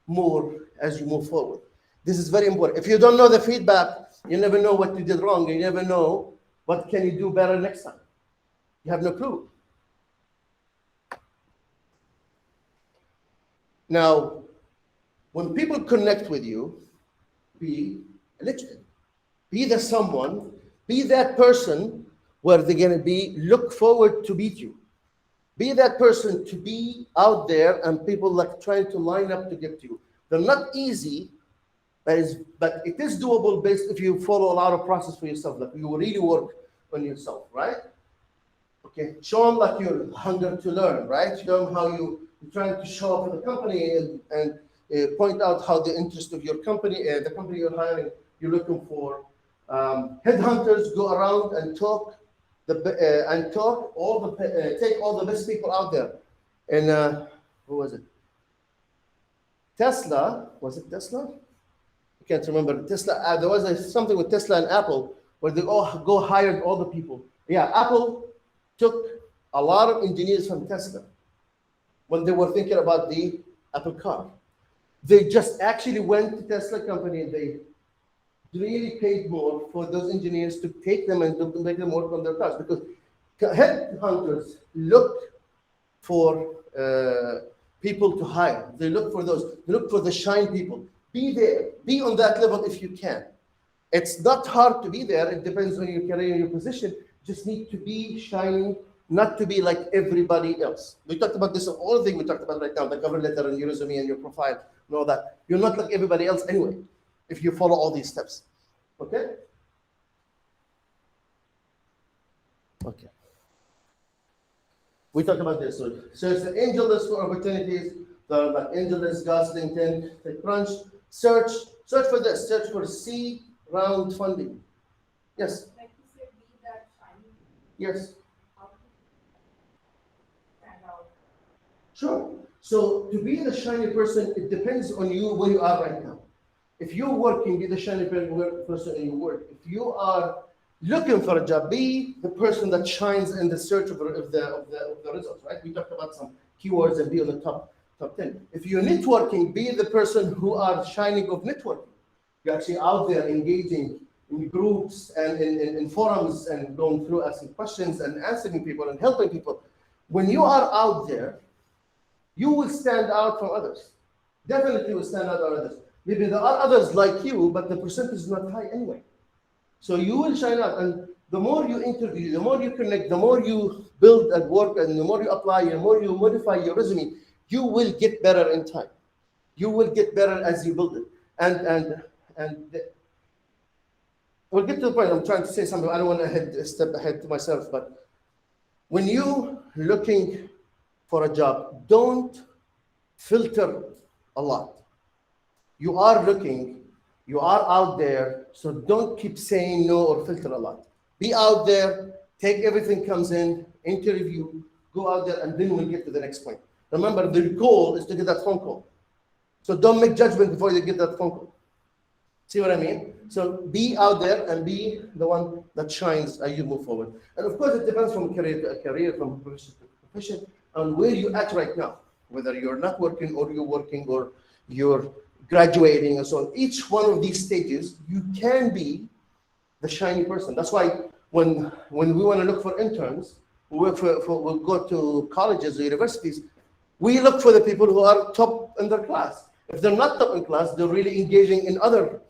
more as you move forward. This is very important. If you don't know the feedback, you never know what you did wrong. You never know what can you do better next time. You have no clue. Now, when people connect with you, be eligible. Be the someone, be that person where they're going to look forward to meet you. Be that person to be out there and people like trying to line up to get to you. They're not easy, but it is doable based if you follow a lot of process for yourself. Like you really work on yourself, right? Okay, show them like your hunger to learn, right? Show them how you're trying to show up in the company and point out how the interest of your company, the company you're hiring, you're looking for. Headhunters go around and take all the best people out there. And who was it? Tesla, was it Tesla? I can't remember. Tesla, there was something with Tesla and Apple where they all hired all the people. Yeah, Apple took a lot of engineers from Tesla when they were thinking about the Apple car. They just actually went to Tesla company and they really paid more for those engineers to take them and to make them work on their cars, because headhunters look for people to hire. They look for those. They look for the shine people. Be there. Be on that level if you can. It's not hard to be there. It depends on your career and your position. Just need to be shining not to be like everybody else. We talked about this, all the thing we talked about right now, the cover letter and your resume and your profile and all that. You're not like everybody else anyway, if you follow all these steps. Okay? Okay. We talked about this. So it's the angel list for opportunities, the angel list, God's LinkedIn, TechCrunch, search for this, search for seed round funding. Yes.
Like you said, be that shiny.
Yes.
How to stand out.
Sure. So to be the shiny person, it depends on you where you are right now. If you're working, be the shiny person in your work. If you are looking for a job, be the person that shines in the search of the results, right? We talked about some keywords and be on the top 10. If you're networking, be the person who are shining of networking. You're actually out there engaging in groups and in forums and going through asking questions and answering people and helping people. When you are out there, you will stand out from others. Definitely will stand out from others. Maybe there are others like you, but the percentage is not high anyway. So you will shine out. And the more you interview, the more you connect, the more you build and work, and the more you apply, the more you modify your resume, you will get better in time. You will get better as you build it. And we'll get to the point. I'm trying to say something. I don't want to step ahead to myself, but when you looking for a job, don't filter a lot. You are looking, you are out there, so don't keep saying no or filter a lot. Be out there, take everything comes in, interview, go out there, and then we'll get to the next point. Remember, the goal is to get that phone call. So don't make judgment before you get that phone call. See what I mean? So be out there and be the one that shines as you move forward. And of course, it depends from career to career, from profession to profession, and where you're at right now, whether you're not working or you're working or you're graduating and so on. Each one of these stages, you can be the shiny person. That's why when we want to look for interns, we go to colleges or universities, we look for the people who are top in their class. If they're not top in class, they're really engaging in other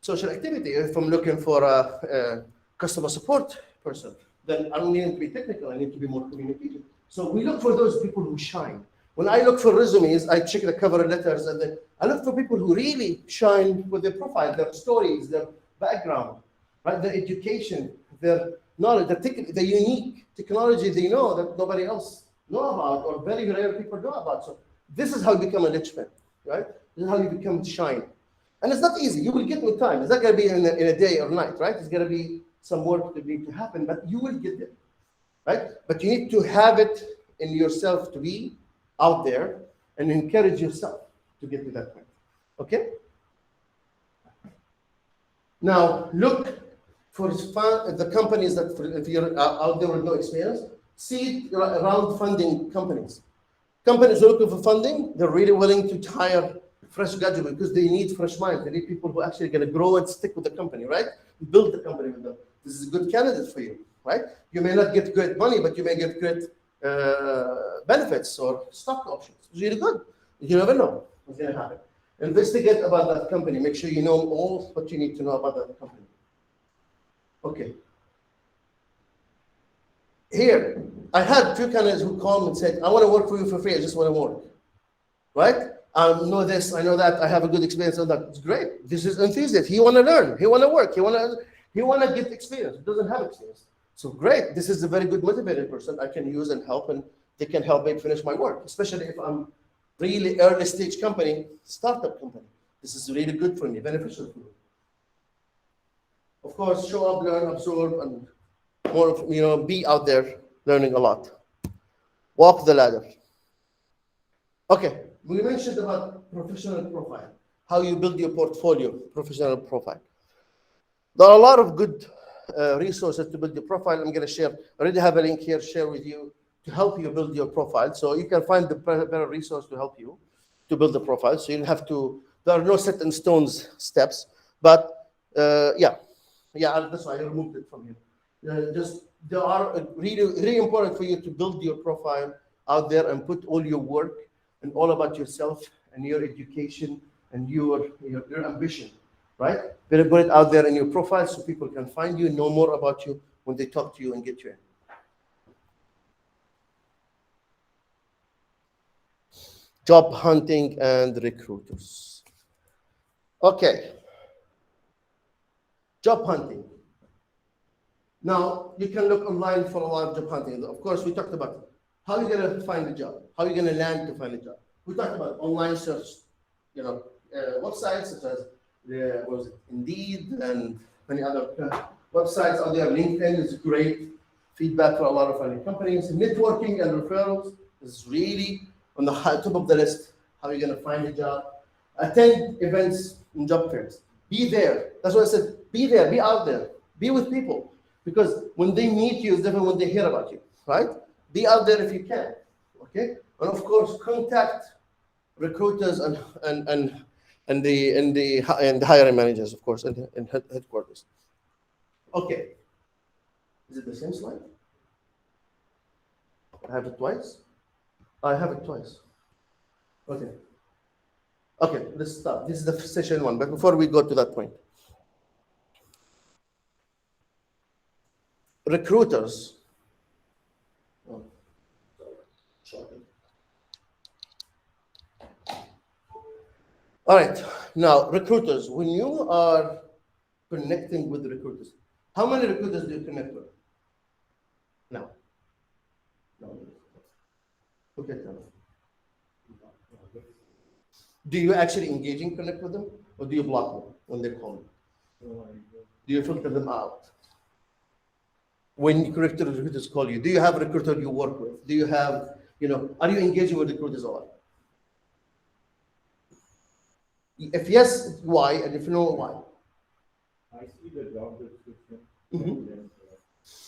social activity. If I'm looking for a customer support person, then I don't need to be technical, I need to be more communicative. So we look for those people who shine. When I look for resumes, I check the cover letters, and then I look for people who really shine with their profile, their stories, their background, right? Their education, their knowledge, the unique technology they know that nobody else know about, or very rare people know about. So this is how you become a linchpin, right? This is how you become shine. And it's not easy. You will get with time. It's not going to be in a day or night, right? It's going to be some work that need to happen, but you will get there, right? But you need to have it in yourself to be out there and encourage yourself to get to that point. Okay? Now, look for the companies that, if you're out there with no experience, seed round funding companies. Companies are looking for funding. They're really willing to hire fresh graduates because they need fresh minds. They need people who are actually going to grow and stick with the company, right? Build the company with them. This is a good candidate for you, right? You may not get great money, but you may get great benefits or stock options. It's really good. You never know what's going to happen. Investigate about that company. Make sure you know all what you need to know about that company. Okay. Here, I had two candidates who called me and said, I want to work for you for free. I just want to work. Right? I know this, I know that, I have a good experience on that. It's great. This is enthusiast. He want to learn. He want to work. He want to get experience. He doesn't have experience. So great. This is a very good motivated person I can use and help, and they can help me finish my work, especially if I'm really early stage company, startup company. This is really good for me, beneficial for me. Of course, show up, learn, absorb, and more, be out there learning a lot. Walk the ladder. Okay, we mentioned about professional profile, how you build your portfolio, professional profile. There are a lot of good resources to build your profile. I'm going to share. I already have a link here, share with you to help you build your profile. So you can find the better resource to help you to build the profile. So you don't have to, there are no set in stones steps, but yeah, that's why I removed it from here. They are really, really important for you to build your profile out there and put all your work and all about yourself and your education and your ambition, right? Better put it out there in your profile so people can find you, know more about you when they talk to you and get you in. Job hunting and recruiters. Okay. Job hunting. Now, you can look online for a lot of job hunting. Of course, we talked about how you're going to find a job, how you're going to land to find a job. We talked about online search, websites such as Indeed and many other websites out there. LinkedIn is great feedback for a lot of funding companies. Networking and referrals is really on the top of the list. How you're going to find a job. Attend events and job fairs. Be there. That's what I said. Be there. Be out there. Be with people. Because when they meet you, it's different when they hear about you, right? Be out there if you can, okay? And of course, contact recruiters and the hiring managers, of course, and headquarters. Okay. Is it the same slide? I have it twice? I have it twice. Okay. Okay, let's start. This is the session one, but before we go to that point. Recruiters. Oh, sorry. All right, now recruiters, when you are connecting with recruiters, how many recruiters do you connect with? No. Okay, tell me. Do you actually engage and connect with them, or do you block them when they call you? Do you filter them out? When recruiters call you, do you have a recruiter you work with? Do you have, are you engaging with recruiters a lot? If yes, why? And if no, why?
I see the job description.
Mhm.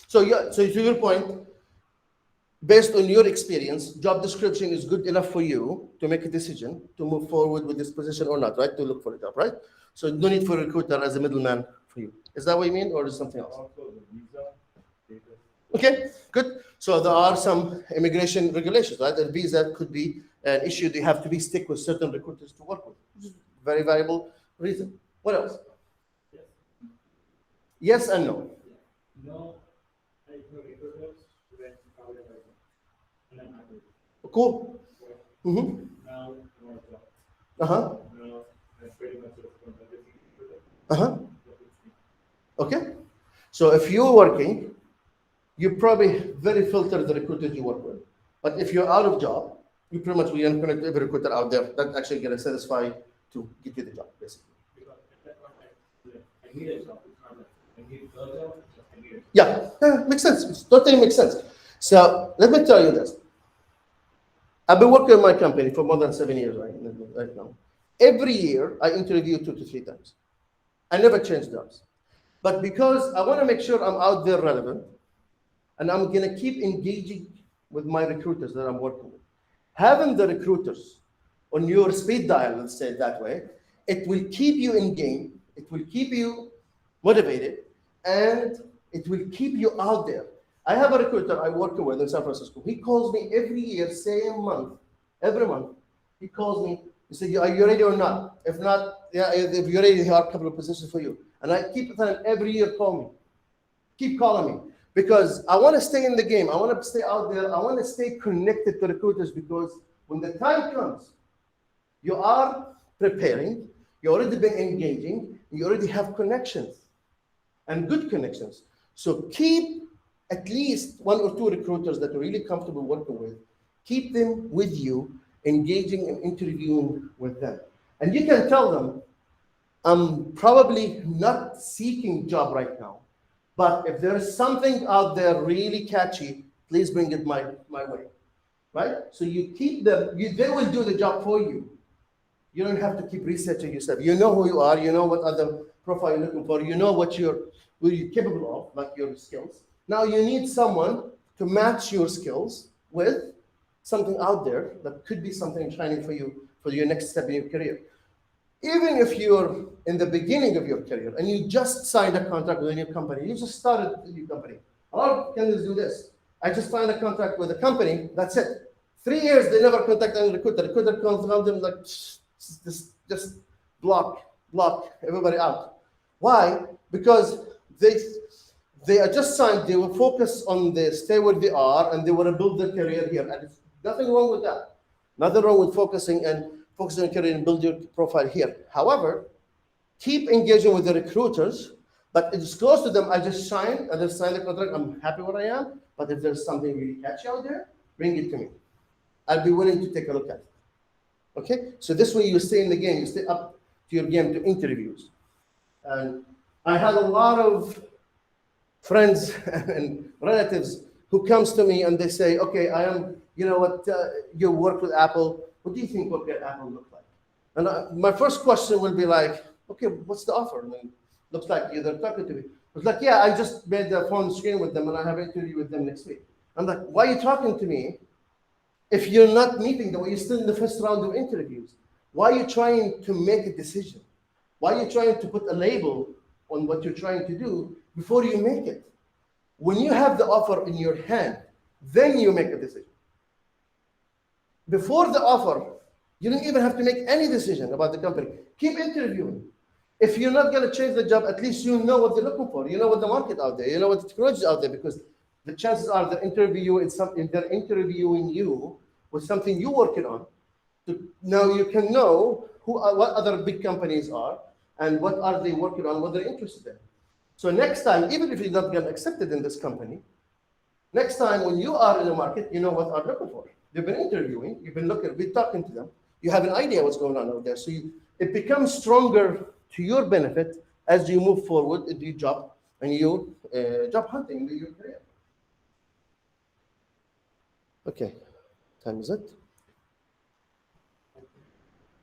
So to your point, based on your experience, job description is good enough for you to make a decision to move forward with this position or not, right? To look for a job, right? So no need for a recruiter as a middleman for you. Is that what you mean, or is it something else?
Also the visa status.
Okay, good. So there are some immigration regulations, right? And visa could be an issue. They have to be stick with certain recruiters to work with. Which is a very valuable reason. What else?
Yes.
Yes and no.
No, I know recruiters when available. And I'm happy.
Cool. Mm-hmm.
Now, no job.
Uh-huh.
Now, I'm pretty much responsible.
Uh-huh. Okay. So if you're working, you probably very filter the recruiters you work with. But if you're out of job, you pretty much will connect every recruiter out there that actually gonna satisfy to get you the job, basically.
Because at that point, I need a job. It's not like I need a job, just I need a job.
Yeah, makes sense. It totally makes sense. So let me tell you this. I've been working in my company for more than 7 years right now. Every year, I interview 2 to 3 times. I never change jobs. But because I want to make sure I'm out there relevant, and I'm going to keep engaging with my recruiters that I'm working with. Having the recruiters on your speed dial, let's say it that way, it will keep you in game, it will keep you motivated, and it will keep you out there. I have a recruiter I work with in San Francisco. He calls me every year, same month, every month. He calls me, he said, are you ready or not? If not, yeah, if you're ready, here are a couple of positions for you. And I keep telling him every year, call me. Keep calling me. Because I want to stay in the game. I want to stay out there. I want to stay connected to recruiters because when the time comes, you are preparing, you already been engaging, you already have connections and good connections. So keep at least 1 or 2 recruiters that you're really comfortable working with. Keep them with you, engaging and interviewing with them. And you can tell them, I'm probably not seeking job right now. But if there is something out there really catchy, please bring it my way, right? So you keep them, they will do the job for you. You don't have to keep researching yourself. You know who you are, you know what other profile you're looking for, you know what you're capable of, like your skills. Now you need someone to match your skills with something out there that could be something shining for you for your next step in your career. Even if you're in the beginning of your career and you just signed a contract with a new company, you just started a new company. A lot of candidates do this. I just signed a contract with a company, that's it. 3 years, they never contact any recruiter. Recruiter comes around them like, just block everybody out. Why? Because they are just signed, they will focus on the stay where they are and they want to build their career here. And there's nothing wrong with that. Nothing wrong with focusing on career and build your profile here. However, keep engaging with the recruiters, but disclose to them, I just signed the contract, I'm happy where I am, but if there's something really catchy out there, bring it to me. I'll be willing to take a look at it. Okay? So this way you stay in the game, you stay up to your game to interviews. And I had a lot of friends and relatives who comes to me and they say, okay, I am, you know what, you work with Apple. What do you think work at Apple look like? And my first question will be like, okay, what's the offer? I mean, looks like they're talking to me. I was like, yeah, I just made the phone screen with them and I have an interview with them next week. I'm like, why are you talking to me if you're not meeting them, or you're still in the first round of interviews? Why are you trying to make a decision? Why are you trying to put a label on what you're trying to do before you make it? When you have the offer in your hand, then you make a decision. Before the offer, you don't even have to make any decision about the company. Keep interviewing. If you're not going to change the job, at least you know what they're looking for. You know what the market out there. You know what the technology is out there, because the chances are they're interviewing you with something you're working on. Now you can know what other big companies are and what are they working on, what they're interested in. So next time, even if you're not get accepted in this company, next time when you are in the market, you know what are looking for. You've been interviewing, you've been talking to them, you have an idea what's going on out there. So it becomes stronger to your benefit as you move forward in your job and your job hunting, your career. Okay, time is it?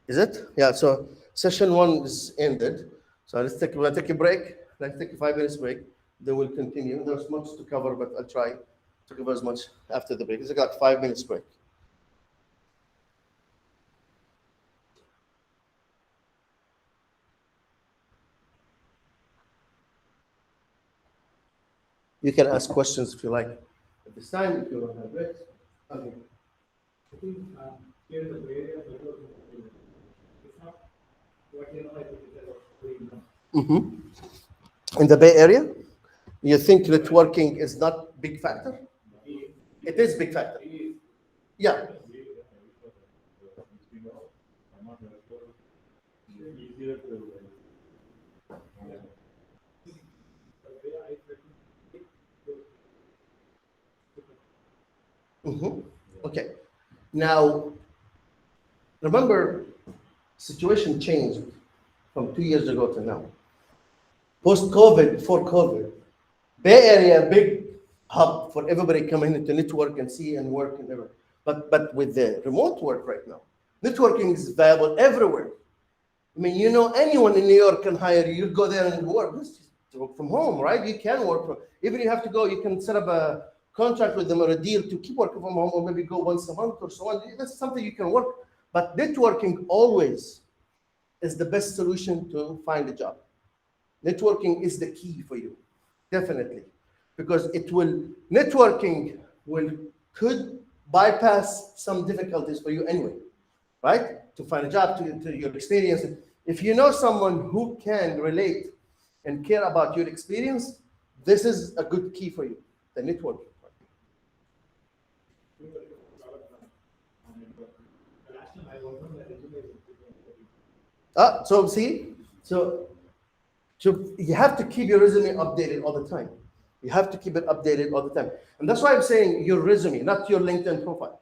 Is it? Yeah, so session 1 is ended. So we'll take a break. Let's take a 5 minutes break. Then we'll continue. There's much to cover, but I'll try to cover as much after the break. It's like 5 minutes break. You can ask questions if you like at this time, if you don't have breaks. Okay.
I think here in the Bay Area, it's not what you know, I think it's
In the Bay Area, you think networking is not big factor? It is big factor. Yeah. Okay. Now, remember, situation changed from 2 years ago to now. Post-COVID, before COVID, Bay Area, big hub for everybody coming in to network and see and work and everything. But with the remote work right now, networking is viable everywhere. I mean, you know, anyone in New York can hire you. You go there and work. Just work from home, right? You can work from, even if you have to go, you can set up a contract with them or a deal to keep working from home, or maybe go once a month or so on. That's something you can work. But networking always is the best solution to find a job. Networking is the key for you, definitely, because networking could bypass some difficulties for you anyway, right? To find a job, to your experience. If you know someone who can relate and care about your experience, this is a good key for you, the networking. So see, so you have to keep your resume updated all the time. You have to keep it updated all the time. And that's why I'm saying your resume, not your LinkedIn profile.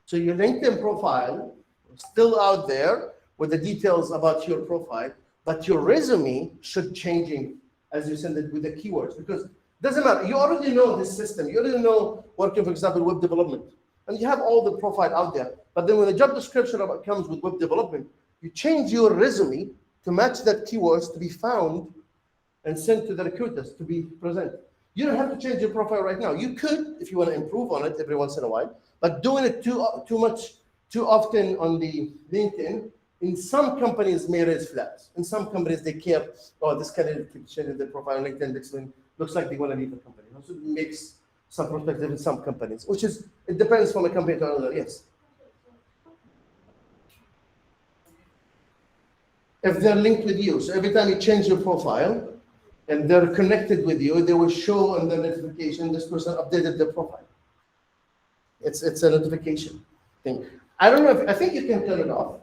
So your LinkedIn profile is still out there with the details about your profile, but your resume should changing as you send it with the keywords, because it doesn't matter. You already know this system. You already know working, for example, web development, and you have all the profile out there. But then when the job description comes with web development, you change your resume to match that keywords to be found and sent to the recruiters to be presented. You don't have to change your profile right now. You could, if you want to improve on it every once in a while, but doing it too often on the LinkedIn, in some companies may raise flags. In some companies they care, oh, this candidate keeps changing their profile on LinkedIn, looks like they want to leave the company. So it makes some perspective in some companies, it depends from a company to another, yes. If they're linked with you, so every time you change your profile and they're connected with you, they will show on the notification this person updated their profile. It's a notification thing. I don't know I think you can turn it off.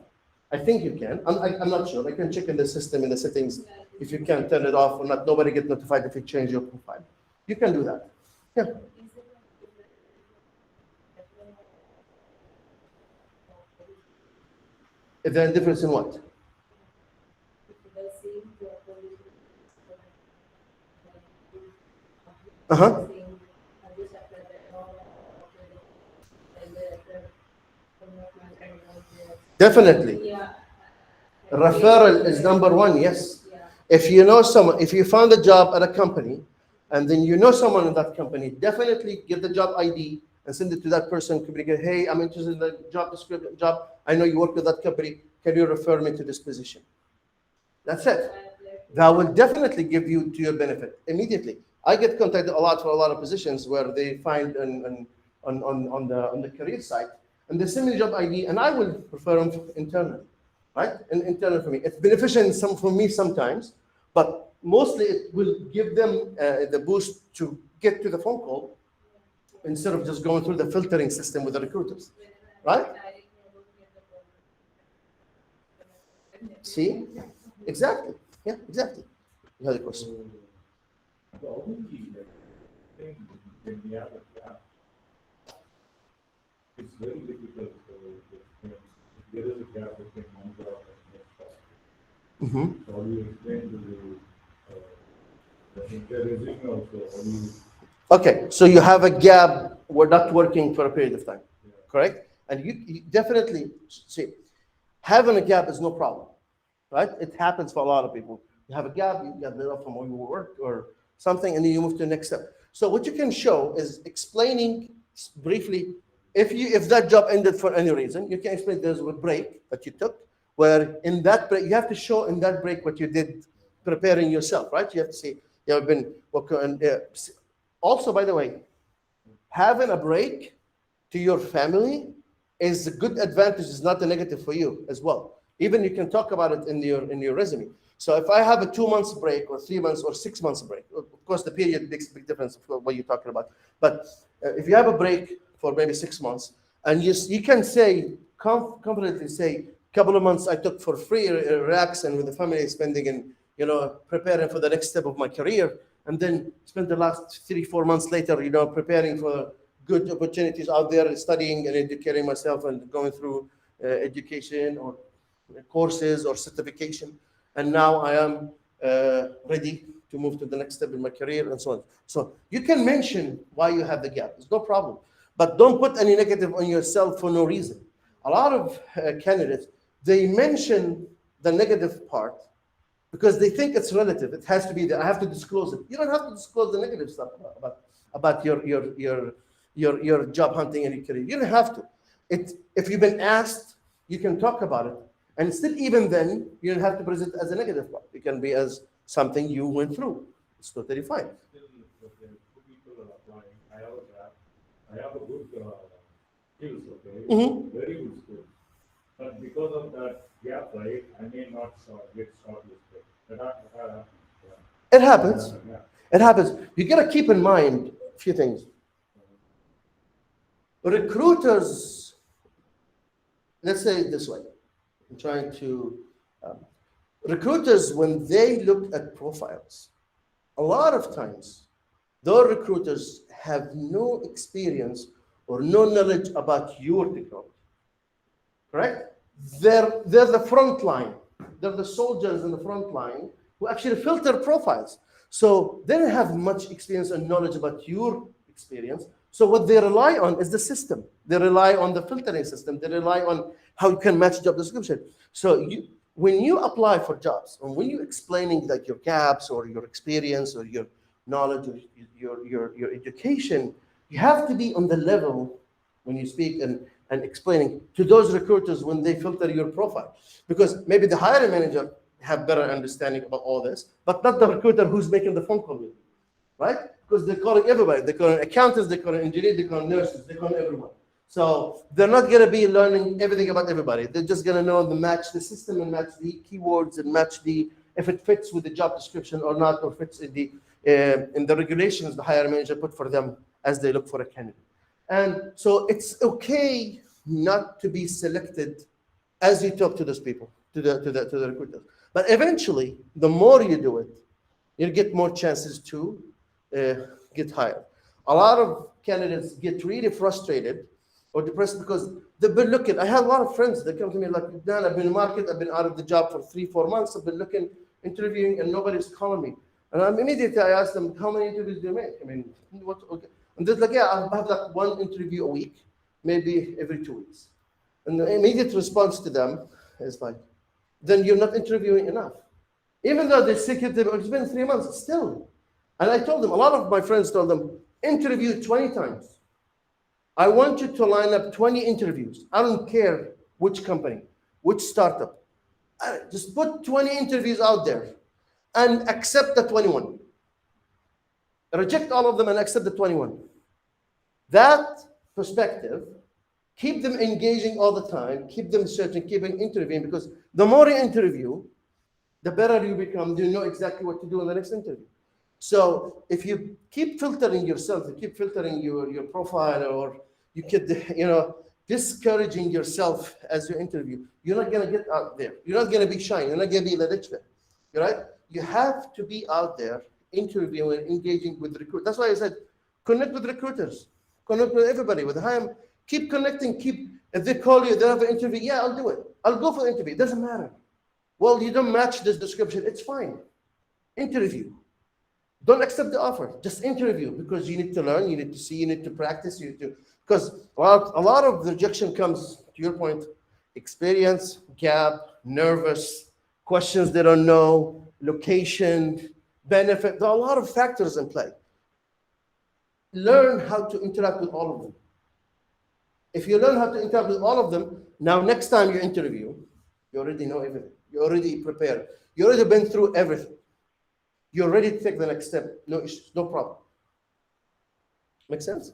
I think you can. I'm not sure. I can check in the system, in the settings, if you can turn it off or not. Nobody get notified if you change your profile. You can do that. Yeah. Is there a difference in what? Uh-huh. Definitely. Referral is number one, yes. If you know someone, if you found a job at a company, and then you know someone in that company, definitely get the job ID and send it to that person. Communicate, hey, I'm interested in the job description, job. I know you work with that company. Can you refer me to this position? That's it. That will definitely give you to your benefit immediately. I get contacted a lot for a lot of positions where they find on the career site, and they send me the job ID, and I will refer them internally, right? And internal for me, it's beneficial for me sometimes, but mostly it will give them the boost to get to the phone call instead of just going through the filtering system with the recruiters, right? See, exactly. Yeah, exactly. You have a question.
The only thing when we have a gap, it's very difficult if there is a gap between one job and the next job.
Mm-hmm.
So how do you explain to the resume also? How do you,
Okay, so you have a gap. We're not working for a period of time, correct? And you definitely see, having a gap is no problem, right? It happens for a lot of people. You have a gap, you get laid off from where you work or something, and then you move to the next step. So what you can show is explaining briefly, if that job ended for any reason, you can explain there's a break that you took, where in that break, you have to show in that break what you did preparing yourself, right? You have to say, you have been working, and also, by the way, having a break to your family is a good advantage, is not a negative for you as well. Even you can talk about it in your resume. So if I have a 2 months break or 3 months or 6 months break, of course the period makes a big difference for what you're talking about. But if you have a break for maybe 6 months, and you can say confidently say, couple of months I took for free, relaxing with the family, spending and preparing for the next step of my career, and then spend the last 3-4 months later, preparing for good opportunities out there, studying and educating myself and going through education or courses or certification. And now I am ready to move to the next step in my career and so on. So you can mention why you have the gap. It's no problem. But don't put any negative on yourself for no reason. A lot of candidates, they mention the negative part because they think it's relative. It has to be there. I have to disclose it. You don't have to disclose the negative stuff about your job hunting and your career. You don't have to. If you've been asked, you can talk about it. And still, even then, you don't have to present it as a negative part. It can be as something you went through. It's totally fine.
still, okay, two people are applying, I have a gap, I have a good skills, okay, very good skills. But because of that gap, right, I may not get shortlisted.
It happens.
Yeah.
It happens. You got to keep in mind a few things. Recruiters, let's say it this way. I'm trying to, recruiters, when they look at profiles, a lot of times, those recruiters have no experience or no knowledge about your technology, correct? They're the front line. They're the soldiers in the front line who actually filter profiles. So they don't have much experience and knowledge about your experience. So what they rely on is the system. They rely on the filtering system. They rely on how you can match job description. So when you apply for jobs, and when you're explaining like your gaps or your experience or your knowledge or your education, you have to be on the level when you speak and explaining to those recruiters when they filter your profile. Because maybe the hiring manager have better understanding about all this, but not the recruiter who's making the phone call with you, right? Because they're calling everybody. They're calling accountants, they're calling engineers, they're calling nurses, they're calling everyone. So they're not going to be learning everything about everybody. They're just going to know the match the system and match the keywords and match if it fits with the job description or not, or fits in the regulations the hiring manager put for them as they look for a candidate. And so it's okay not to be selected as you talk to those people, to the recruiters. But eventually, the more you do it, you'll get more chances to get hired. A lot of candidates get really frustrated or depressed because they've been looking. I have a lot of friends that come to me like, Dan, I've been in the market, I've been out of the job for 3-4 months, I've been looking, interviewing, and nobody's calling me. And immediately I ask them, how many interviews do you make? I mean, what? Okay. And they're like, yeah, I have like one interview a week, maybe every 2 weeks. And the immediate response to them is like, then you're not interviewing enough. Even though they say it's been 3 months, still. And I told them, a lot of my friends told them, interview 20 times. I want you to line up 20 interviews. I don't care which company, which startup. Just put 20 interviews out there and accept the 21. Reject all of them and accept the 21. That perspective, keep them engaging all the time, keep them searching, keep them interviewing, because the more you interview, the better you become. You know exactly what to do in the next interview. So if you keep filtering yourself, you keep filtering your profile, or you keep discouraging yourself as you interview, you're not going to get out there. You're not going to be shy. You're not going to be the rich man. Right? You have to be out there interviewing, engaging with recruiters. That's why I said connect with recruiters, connect with everybody, with him. Keep connecting. If they call you, they have an interview. Yeah, I'll do it. I'll go for the interview. It doesn't matter. Well, you don't match this description. It's fine. Interview. Don't accept the offer. Just interview, because you need to learn, you need to see, you need to practice, because a lot of rejection comes, to your point, experience, gap, nervous, questions they don't know, location, benefit. There are a lot of factors in play. Learn how to interact with all of them. If you learn how to interact with all of them, now next time you interview, you already know everything. You're already prepared. You already been through everything. You're ready to take the next step. No issues, no problem. Make sense?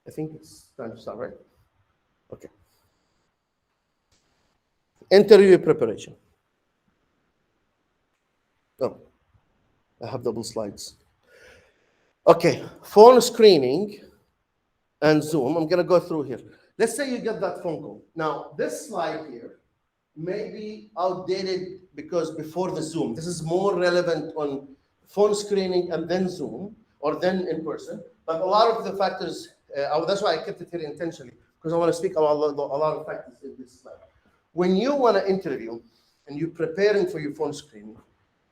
I think it's time to start, right? Okay. Interview preparation. Oh, I have double slides. Okay, phone screening and Zoom. I'm going to go through here. Let's say you get that phone call. Now, this slide here may be outdated because before the Zoom. This is more relevant on phone screening and then Zoom, or then in person. But a lot of the factors, that's why I kept it here intentionally, because I want to speak about a lot of factors in this slide. When you want to interview and you're preparing for your phone screening,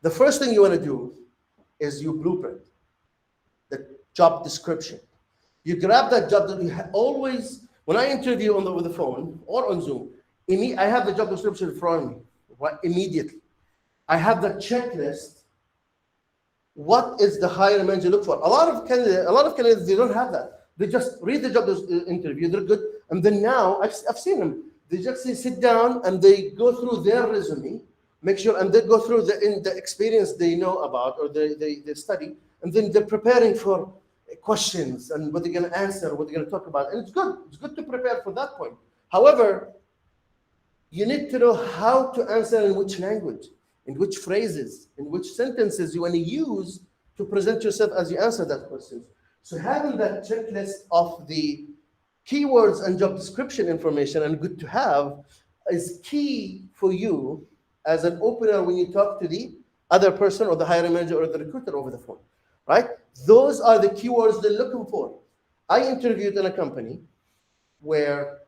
the first thing you want to do is you blueprint the job description. You grab that job that you always, when I interview with the phone or on Zoom, I have the job description in front of me, right? Immediately. I have the checklist. What is the hiring manager look for? A lot of candidates, they don't have that. They just read the job interview, they're good. And then now, I've seen them. They just sit down and they go through their resume, make sure, and they go through the experience they know about or they study. And then they're preparing for questions and what they're going to answer, what they're going to talk about. And it's good. It's good to prepare for that point. However, you need to know how to answer in which language, in which phrases, in which sentences you want to use to present yourself as you answer that question. So having that checklist of the keywords and job description information, and good to have, is key for you as an opener when you talk to the other person or the hiring manager or the recruiter over the phone, right? Those are the keywords they're looking for. I interviewed in a company where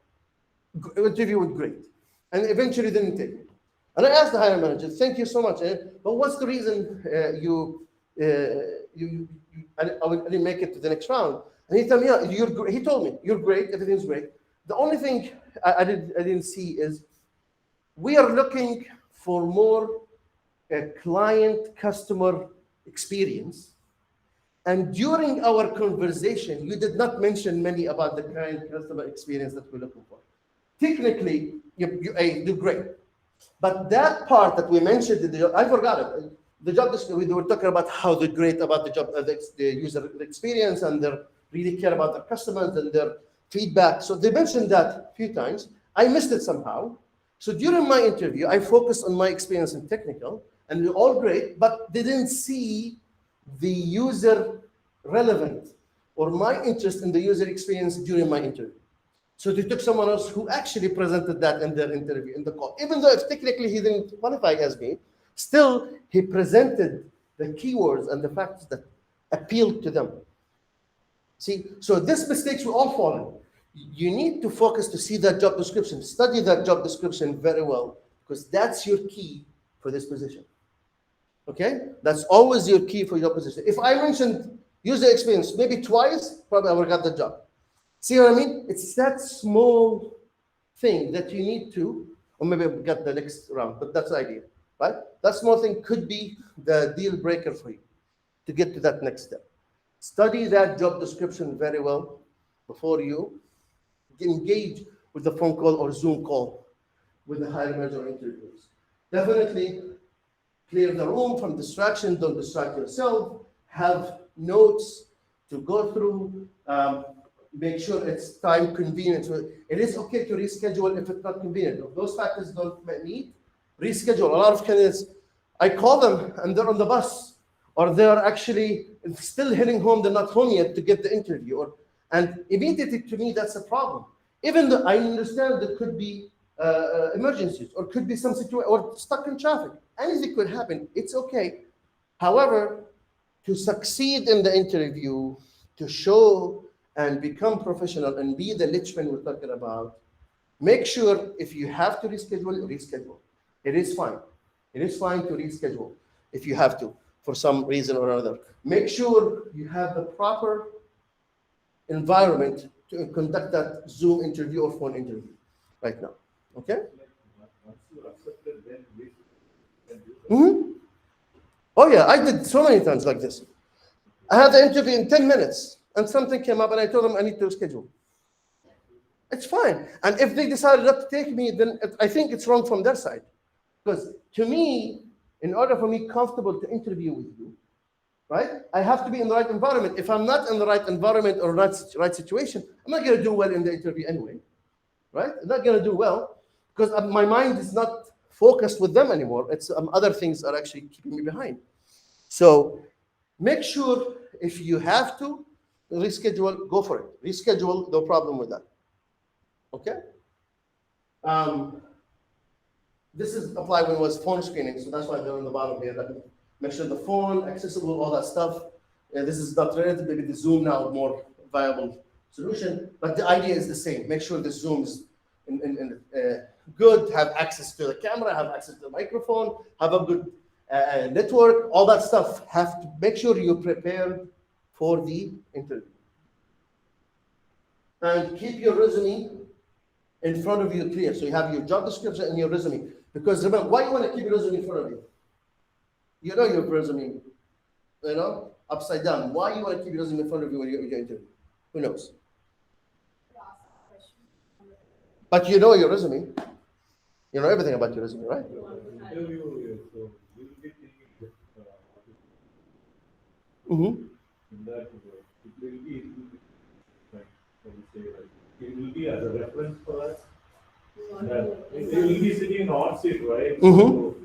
interview went great, and eventually didn't take it. And I asked the hiring manager, "Thank you so much, but what's the reason I didn't make it to the next round?" And he told me, "Yeah, he told me, you're great, everything's great. The only thing I didn't see is we are looking for more client customer experience. And during our conversation, you did not mention many about the client customer experience that we're looking for. Technically, you do great. But that part that we mentioned, I forgot it. The job description, we were talking about how they're great about the job, the user experience, and they really care about their customers and their feedback. So they mentioned that a few times. I missed it somehow. So during my interview, I focused on my experience in technical, and they're all great, but they didn't see the user relevant or my interest in the user experience during my interview. So they took someone else who actually presented that in their interview, in the call. Even though if technically he didn't qualify as me, still he presented the keywords and the factors that appealed to them. See, so these mistakes we all fall in. You need to focus to see that job description, study that job description very well, because that's your key for this position. Okay? That's always your key for your position. If I mentioned user experience maybe twice, probably I would have got the job. See what I mean? It's that small thing that you need to, or maybe we got the next round, but that's the idea, right? That small thing could be the deal breaker for you to get to that next step. Study that job description very well before you engage with the phone call or Zoom call with the hiring manager or interviewers. Definitely clear the room from distraction. Don't distract yourself. Have notes to go through. Make sure it's time convenient. So it is okay to reschedule if it's not convenient. If those factors don't meet, reschedule. A lot of candidates, I call them and they're on the bus, or they're actually still heading home. They're not home yet to get the interview. And immediately to me, that's a problem. Even though I understand there could be emergencies, or could be some situation, or stuck in traffic. Anything could happen. It's okay. However, to succeed in the interview, to show and become professional and be the linchpin we're talking about, make sure if you have to reschedule. It is fine. It is fine to reschedule if you have to for some reason or another. Make sure you have the proper environment to conduct that Zoom interview or phone interview right now. Okay?
Once you accepted, then we can do that.
Mm-hmm. Oh yeah, I did so many times like this. I had the interview in 10 minutes and something came up and I told them I need to reschedule. It's fine. And if they decided not to take me, then I think it's wrong from their side. Because to me, in order for me comfortable to interview with you, right, I have to be in the right environment. If I'm not in the right environment or right situation, I'm not going to do well in the interview anyway, right? I'm not going to do well because my mind is not focused with them anymore. It's other things are actually keeping me behind. So make sure if you have to reschedule, go for it. Reschedule, no problem with that. Okay? This is applied when it was phone screening, so that's why they're on the bottom here. Make sure the phone, accessible, all that stuff. This is not related, maybe the Zoom now more viable solution, but the idea is the same. Make sure the Zoom is good, have access to the camera, have access to the microphone, have a good network, all that stuff. Have to make sure you're prepared for the interview. And keep your resume in front of you clear. So you have your job description and your resume. Because remember, why you want to keep your resume in front of you? You know your resume, upside down. Why you want to keep your resume in front of you when you're interviewing? Who knows? But you know your resume. You know everything about your resume, right?
Interview, so we will be thinking that,
Mm-hmm.
in that, it will be, like, how do you say, like, it will be as a reference for us. That they will be sitting on seat, right?
Mhm.
So,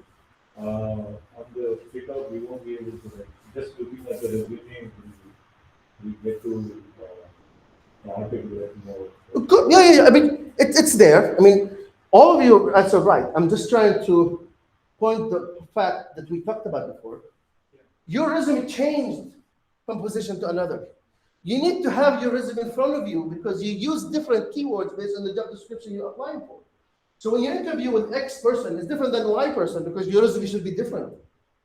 on the sit out, we won't be able to, like, just looking at the resume, we get to articulate more.
Good. Yeah. I mean, it's there. I mean, all of you answered right. I'm just trying to point the fact that we talked about before. Your resume changed from position to another. You need to have your resume in front of you because you use different keywords based on the job description you're applying for. So when you interview with X person, it's different than Y person because your resume should be different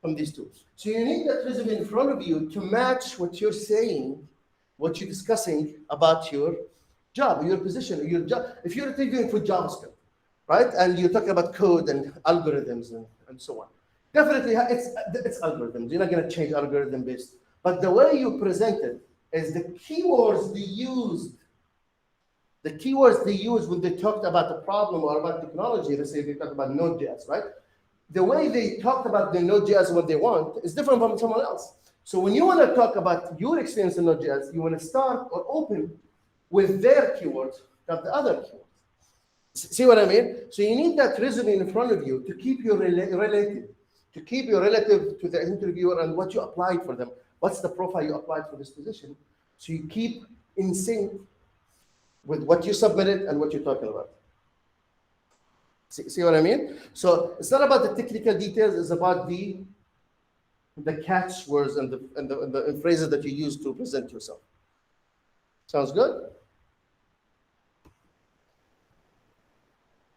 from these two. So you need that resume in front of you to match what you're saying, what you're discussing about your job, your position, your job. If you're interviewing for JavaScript, right, and you're talking about code and algorithms and so on, definitely it's algorithms. You're not going to change algorithm based, but the way you present it is the keywords they used. The keywords they use when they talked about the problem or about technology, let's say they talk about Node.js, right? The way they talked about the Node.js and what they want is different from someone else. So when you want to talk about your experience in Node.js, you want to start or open with their keywords, not the other keywords. See what I mean? So you need that resume in front of you to keep you relative, to keep you relative to the interviewer and what you applied for them. What's the profile you applied for this position? So you keep in sync with what you submitted and what you're talking about. See what I mean? So it's not about the technical details, it's about the catchwords and the phrases that you use to present yourself. Sounds good?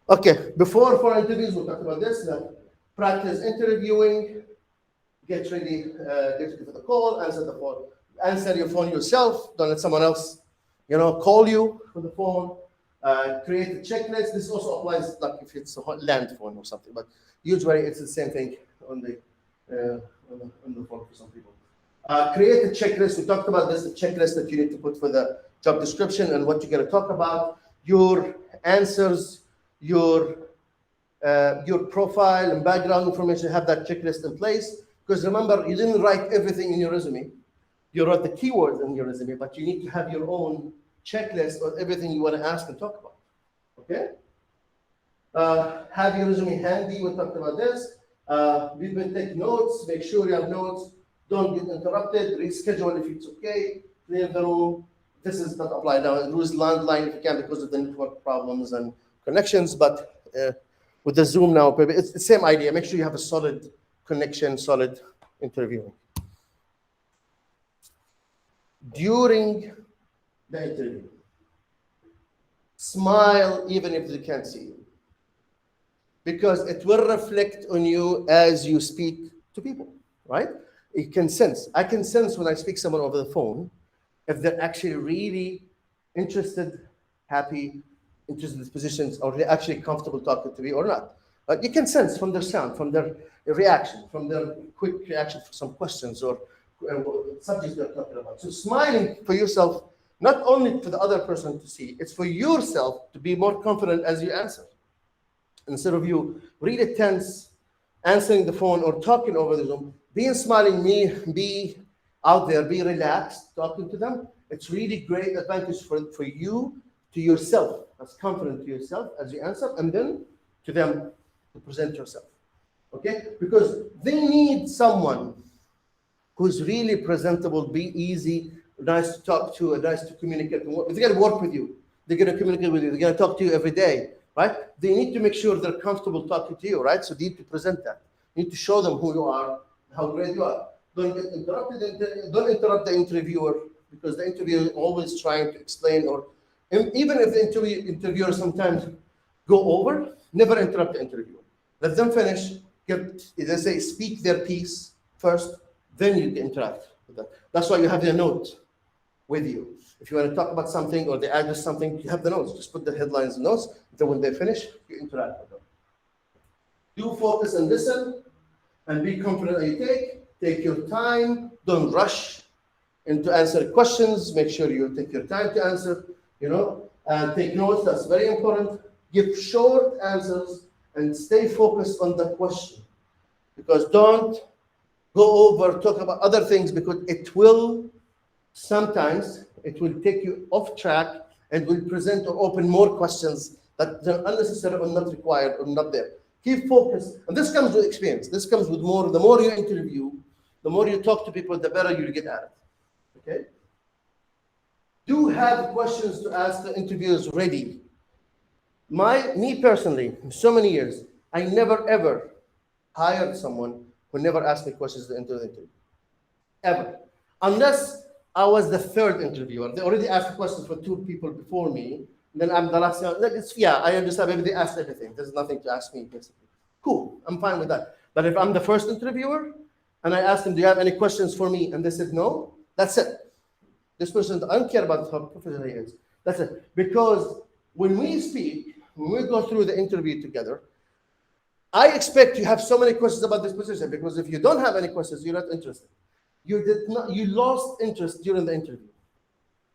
Okay, for interviews, we'll talk about this. Now, practice interviewing, get ready for the call, answer the phone. Answer your phone yourself. Don't let someone else, call you for the phone. Create a checklist. This also applies like if it's a land phone or something, but usually it's the same thing on the phone for some people. Create a checklist. We talked about this, the checklist that you need to put for the job description and what you're going to talk about. Your answers, your profile and background information, have that checklist in place. Because remember, you didn't write everything in your resume. You wrote the keywords in your resume, but you need to have your own checklist of everything you want to ask and talk about. Okay? Have your resume handy. We talked about this. We've been taking notes. Make sure you have notes. Don't get interrupted. Reschedule if it's okay. Clear the room. This is not applied now. Use landline if you can because of the network problems and connections. But with the Zoom now, it's the same idea. Make sure you have a solid connection, solid interviewing. During the interview, smile even if they can't see you, because it will reflect on you as you speak to people, right? You can sense. I can sense when I speak to someone over the phone if they're actually really interested, happy, interested in these positions, or they're actually comfortable talking to me or not. But you can sense from their sound, from their reaction, from their quick reaction for some questions or subjects they're talking about. So smiling for yourself, not only for the other person to see, it's for yourself to be more confident as you answer. Instead of you really tense, answering the phone or talking over the Zoom, being smiling, be out there, be relaxed, talking to them. It's really great advantage for you to yourself, as confident to yourself as you answer, and then to them to present yourself. Okay? Because they need someone who's really presentable, be easy, nice to talk to, and nice to communicate. They're going to work with you. They're going to communicate with you. They're going to talk to you every day, right? They need to make sure they're comfortable talking to you, right? So they need to present that. You need to show them who you are, how great you are. Don't get interrupted. Don't interrupt the interviewer, because the interviewer is always trying to explain, or even if the interviewer sometimes go over, never interrupt the interviewer. Let them finish. They say speak their piece first, then you can interact with them. That's why you have the note with you. If you want to talk about something or they address something, you have the notes. Just put the headlines and notes. Then when they finish, you interact with them. Do focus and listen, and be confident that you take your time. Don't rush into answer questions. Make sure you take your time to answer, and take notes. That's very important. Give short answers and stay focused on the question, because don't go over, talk about other things, because sometimes it will take you off track and will present or open more questions that are unnecessary or not required or not there. Keep focused. And this comes with experience. This comes with the more you interview, the more you talk to people, the better you get at it. Okay? Do have questions to ask the interviewers ready. Me personally, so many years, I never ever hired someone who never asked me questions to enter the interview. Ever. Unless I was the third interviewer. They already asked questions for two people before me. Then I'm the last one. I understand. Maybe they asked everything. There's nothing to ask me, basically. Cool. I'm fine with that. But if I'm the first interviewer and I asked them, do you have any questions for me? And they said no, that's it. This person, I don't care about how professional he is. That's it. Because when we speak, when we go through the interview together, I expect you have so many questions about this position, because if you don't have any questions, you're not interested. You lost interest during the interview.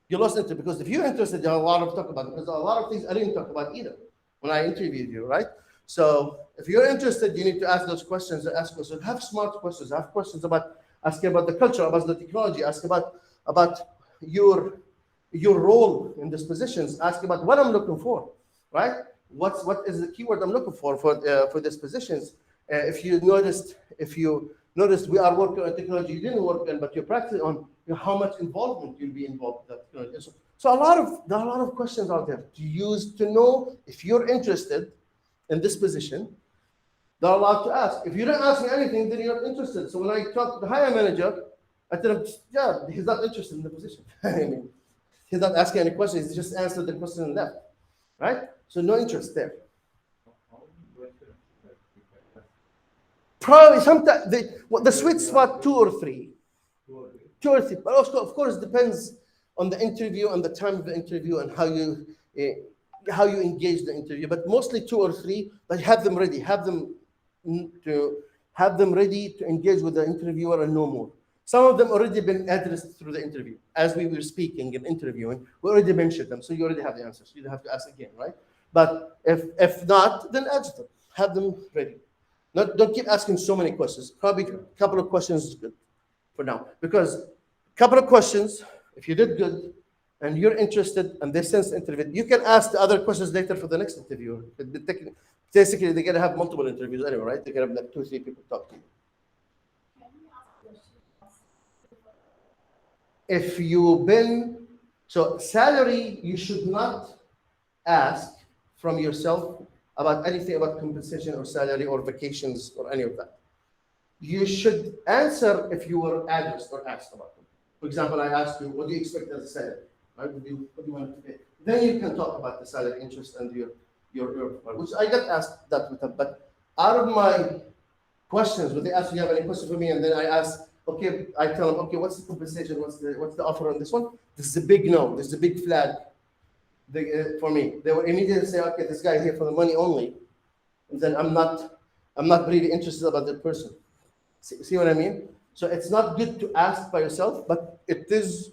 You lost interest, because if you're interested, you have a lot to talk about, because a lot of things I didn't talk about either when I interviewed you, right? So if you're interested, you need to ask those questions. Ask questions. Have smart questions. Have questions asking about the culture, about the technology. Ask about your role in these positions. Ask about what I'm looking for, right? What is the keyword I'm looking for these positions? If you noticed we are working on technology you didn't work on, but you're practicing on, how much involvement you'll be involved with that. So there are a lot of questions out there to use to know if you're interested in this position. They're allowed to ask. If you don't ask me anything, then you're not interested. So when I talk to the hiring manager, I tell him, yeah, he's not interested in the position. I mean, he's not asking any questions. He just answered the question and left, right? So no interest there.
How many questions that we can ask?
Probably sometimes the sweet spot 2 or 3.
Two or three?
2 or 3. But also, of course, depends on the interview and the time of the interview and how you engage the interview. But mostly 2 or 3. But have them ready. Have them ready to engage with the interviewer and no more. Some of them already been addressed through the interview. As we were speaking and interviewing, we already mentioned them, so you already have the answers. You don't have to ask again, right? But if not, then ask them. Have them ready. Don't keep asking so many questions. Probably a couple of questions is good for now. Because a couple of questions, if you did good and you're interested and they sense the interview, you can ask the other questions later for the next interview. Basically, they're going to have multiple interviews anyway, right? They're going to have like 2 or 3 people talk to you.
Can you ask questions?
If you've been, so salary, you should not ask from yourself about anything about compensation or salary or vacations or any of that. You should answer if you were addressed or asked about them. For example, I asked you, what do you expect as a salary? Right? What do you want to pay? Then you can talk about the salary, interest, and your which I got asked that with them. But out of my questions, when they ask, you have any question for me? And then I ask, okay, I tell them, okay, what's the compensation? What's the offer on this one? This is a big no. This is a big flag for me. They would immediately say, okay, this guy is here for the money only. And then I'm not really interested about that person. See what I mean? So it's not good to ask by yourself, but it is,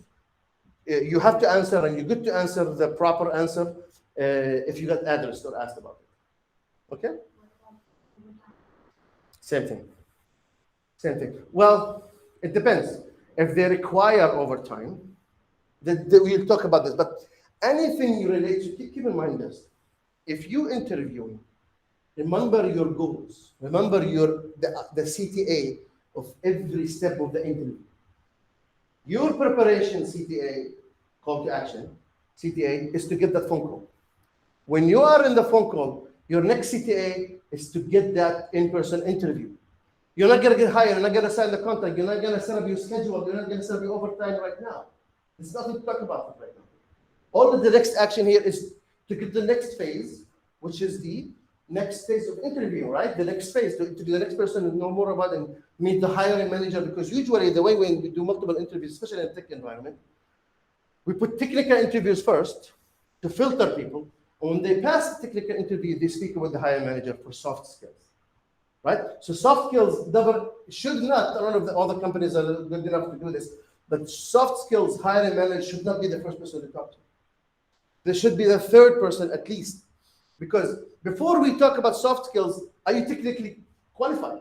you have to answer, and you're good to answer the proper answer if you got addressed or asked about it. Okay? Same thing. Well, it depends. If they require overtime, we'll talk about this. But anything you relate to, keep in mind this. If you interviewing, remember your goals. Remember the CTA of every step of the interview. Your preparation CTA, call to action, CTA, is to get that phone call. When you are in the phone call, your next CTA is to get that in-person interview. You're not going to get hired. You're not going to sign the contract. You're not going to set up your schedule. You're not going to set up your overtime right now. There's nothing to talk about right now. All of the next action here is to get the next phase, which is the next phase of interview, right? The next phase, to the next person and know more about and meet the hiring manager. Because usually the way when we do multiple interviews, especially in a tech environment, we put technical interviews first to filter people. And when they pass the technical interview, they speak with the hiring manager for soft skills, right? So soft skills should not, I don't know if all the companies are good enough to do this, but soft skills hiring manager should not be the first person to talk to. There should be the third person at least. Because before we talk about soft skills, are you technically qualified?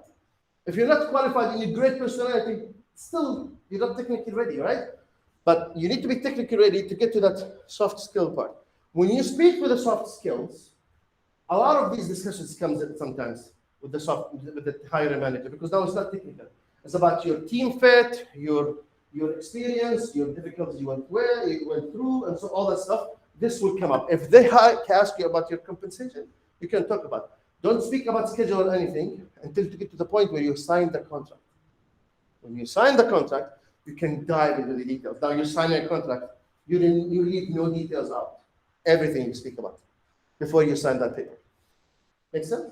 If you're not qualified and you're great personality, still you're not technically ready, right? But you need to be technically ready to get to that soft skill part. When you speak with the soft skills, a lot of these discussions comes in sometimes with the hiring manager, because now it's not technical. It's about your team fit, your experience, your difficulties you went through, and so all that stuff. This will come up. If they ask you about your compensation, you can talk about it. Don't speak about schedule or anything until you get to the point where you sign the contract. When you sign the contract, you can dive into the details. Now you're signing a contract, you leave no details out. Everything you speak about before you sign that paper. Make sense?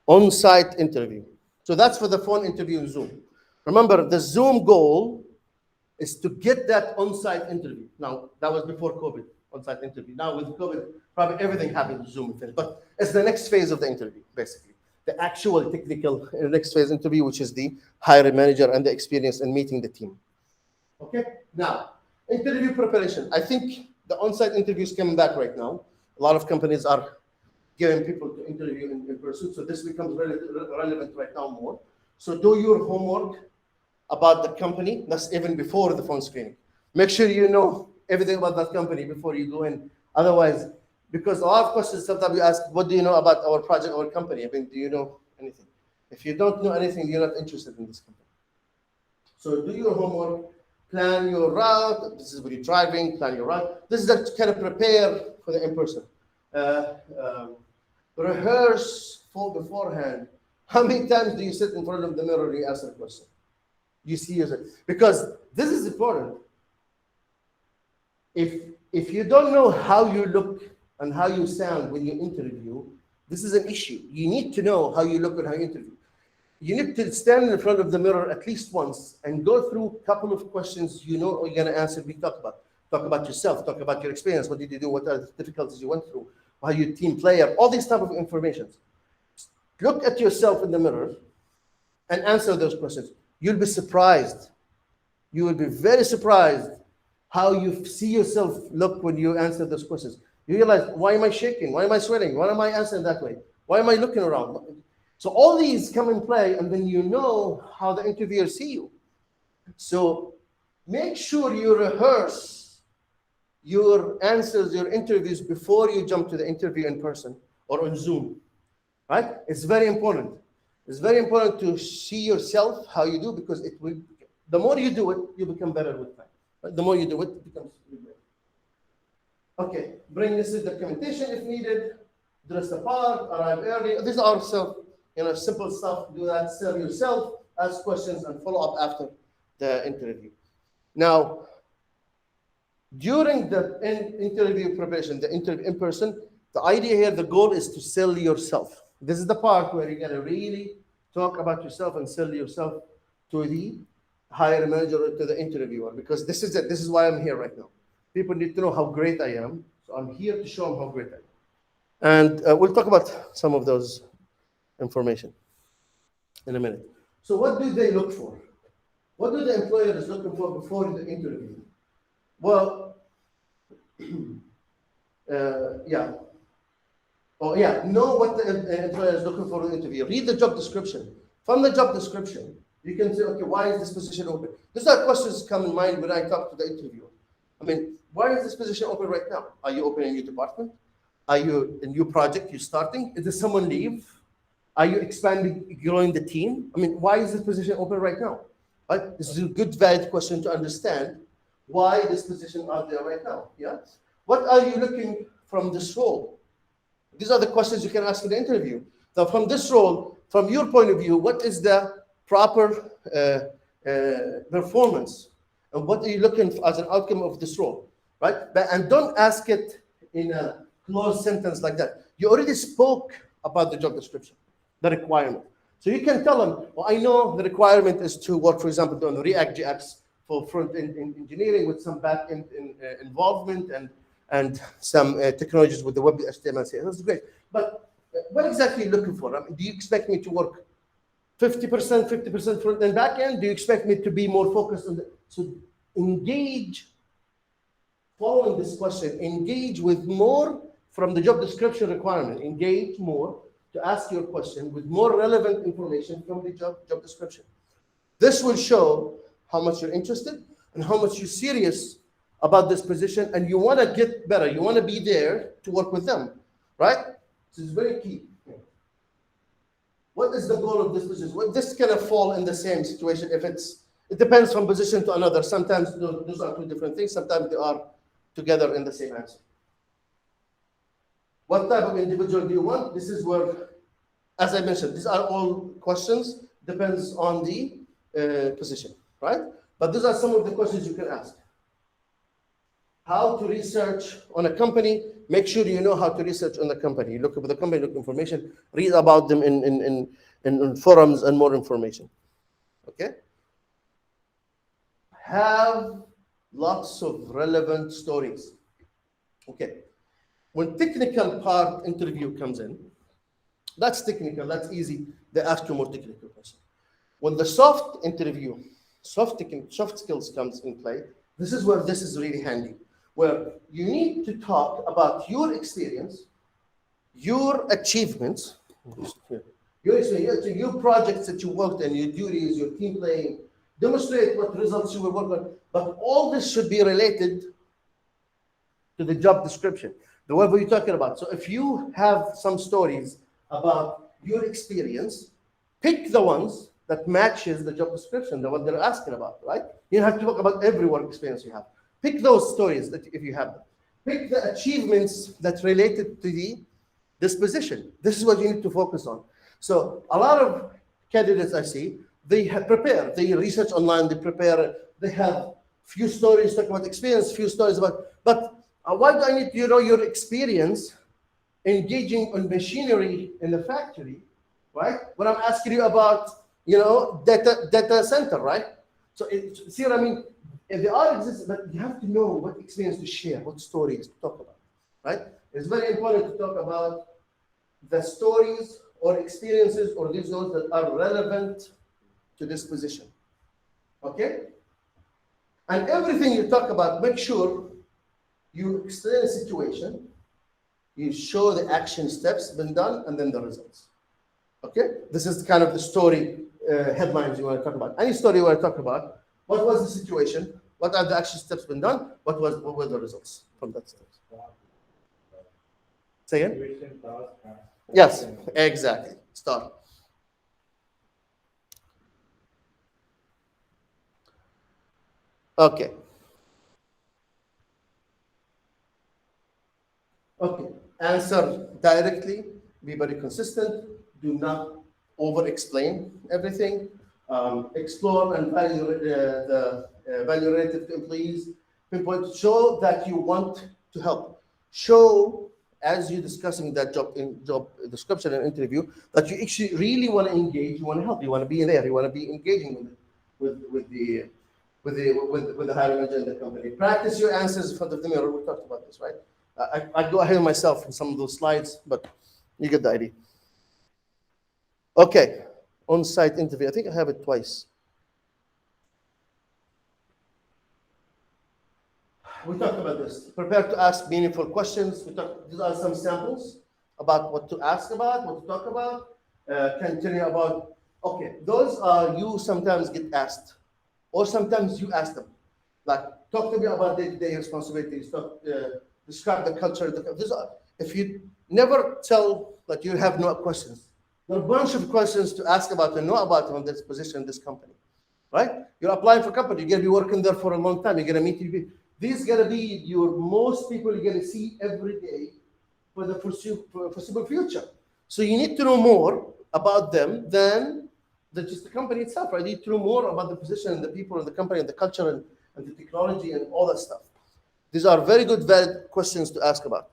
On-site interview. So that's for the phone interview in Zoom. Remember, the Zoom goal is to get that on-site interview. Now, that was before COVID, on-site interview. Now with COVID, probably everything happened to Zoom. But it's the next phase of the interview, basically. The actual technical next phase interview, which is the hiring manager and the experience in meeting the team. Okay? Now, interview preparation. I think the on-site interviews coming back right now. A lot of companies are giving people to interview in person. So this becomes relevant right now more. So do your homework about the company. That's even before the phone screening. Make sure you know everything about that company before you go in. Otherwise, because a lot of questions sometimes you ask, what do you know about our project or company? I mean, do you know anything? If you don't know anything, you're not interested in this company. So do your homework, plan your route. This is when you're driving, plan your route. This is to kind of prepare for the in-person. Rehearse beforehand. How many times do you sit in front of the mirror and you ask a question? You see yourself. Because this is important. If you don't know how you look and how you sound when you interview, this is an issue. You need to know how you look and how you interview. You need to stand in front of the mirror at least once and go through a couple of questions you know you're going to answer. We talk about. Talk about yourself. Talk about your experience. What did you do? What are the difficulties you went through? How you team player? All these type of information. Look at yourself in the mirror and answer those questions. You'll be surprised. You will be very surprised how you see yourself look when you answer those questions. You realize, why am I shaking? Why am I sweating? Why am I answering that way? Why am I looking around? So all these come in play, and then you know how the interviewers see you. So make sure you rehearse your answers, your interviews before you jump to the interview in person or on Zoom, right? It's very important. It's very important to see yourself, how you do, because it will, the more you do it, you become better with time. Right? The more you do it, it becomes better. Okay, bring this documentation if needed, dress the part, arrive early. These are simple stuff. Do that, serve yourself, ask questions, and follow up after the interview. Now, during the interview preparation, the interview in person, the idea here, the goal is to sell yourself. This is the part where you're gonna really talk about yourself and sell yourself to the hiring manager or to the interviewer, because this is it. This is why I'm here right now. People need to know how great I am, so I'm here to show them how great I am. And we'll talk about some of those information in a minute. So what do they look for? What do the employer is looking for before the interview? Well, know what the employer is looking for in the interview. Read the job description. From the job description, you can say, okay, why is this position open? These are questions that come in mind when I talk to the interviewer. I mean, why is this position open right now? Are you opening a new department? Are you a new project you're starting? Is there someone leave? Are you expanding, growing the team? I mean, why is this position open right now? Right? This is a good, valid question to understand why this position are there right now. Yeah. What are you looking from this role? These are the questions you can ask in the interview. Now, from this role, from your point of view, what is the proper performance? And what are you looking for as an outcome of this role? Right? And don't ask it in a closed sentence like that. You already spoke about the job description, the requirement. So you can tell them, well, I know the requirement is to work, for example, on React.js for front-end engineering with some back-end involvement and some technologies with the web HTML. That's great. But what exactly are you looking for? I mean, do you expect me to work 50% front-end back-end? Do you expect me to be more focused on the... So engage, following this question, engage with more from the job description requirement. Engage more to ask your question with more relevant information from the job description. This will show how much you're interested and how much you're serious about this position, and you want to get better. You want to be there to work with them, right? This is very key. What is the goal of this position? Well, this kind of fall in the same situation. It depends from position to another. Sometimes those are two different things. Sometimes they are together in the same answer. What type of individual do you want? This is where, as I mentioned, these are all questions, depends on the position, right? But these are some of the questions you can ask. How to research on a company. Make sure you know how to research on the company. You look at the company, look information, read about them in forums and more information. Okay? Have lots of relevant stories. Okay. When technical part interview comes in, that's technical, that's easy. They ask you more technical questions. When the soft interview, soft skills comes in play, this is where this is really handy, where you need to talk about your experience, your achievements, your projects that you worked in, your duties, your team playing, demonstrate what results you were working on, but all this should be related to the job description, the whatever you're talking about. So if you have some stories about your experience, pick the ones that matches the job description, the one they're asking about, right? You don't have to talk about every work experience you have. Pick those stories that if you have them. Pick the achievements that related to this position. This is what you need to focus on. So a lot of candidates I see, they have prepared, they research online, they prepare, they have few stories talk about experience, few stories about, but why do I need to know your experience engaging on machinery in the factory, right? When I'm asking you about, data center, right? So see what I mean? If they are exists, but you have to know what experience to share, what stories to talk about, right? It's very important to talk about the stories or experiences or results that are relevant to this position, okay? And everything you talk about, make sure you explain a situation, you show the action steps been done, and then the results. Okay? This is kind of the story headlines you want to talk about. Any story you want to talk about, what was the situation? What are the action steps been done? What were the results from that steps? Say again?
Situation, task, and
Yes,
action.
exactly. Start. Okay. Okay. Answer directly. Be very consistent. Do not over-explain everything. Explore and value the value relative to employees. Pinpoint. Show that you want to help. Show as you're discussing that job description and interview that you actually really want to engage. You want to help. You want to be there. You want to be engaging with the hiring manager in the company. Practice your answers in front of the mirror. We talked about this, right? I go ahead of myself in some of those slides, but you get the idea. Okay, on-site interview. I think I have it twice. We talked about this. Prepare to ask meaningful questions. These are some samples about what to ask about, what to talk about. Can tell you about. Okay, those are you sometimes get asked, or sometimes you ask them. Like, talk to me about day-to-day responsibilities. Describe the culture. If you never tell that you have no questions, there are a bunch of questions to ask about and know about on this position in this company, right? You're applying for a company. You're going to be working there for a long time. You're going to meet people. These going to be your most people you're going to see every day for the foreseeable future. So you need to know more about them than just the company itself, right? You need to know more about the position and the people and the company and the culture and the technology and all that stuff. These are very good, valid questions to ask about.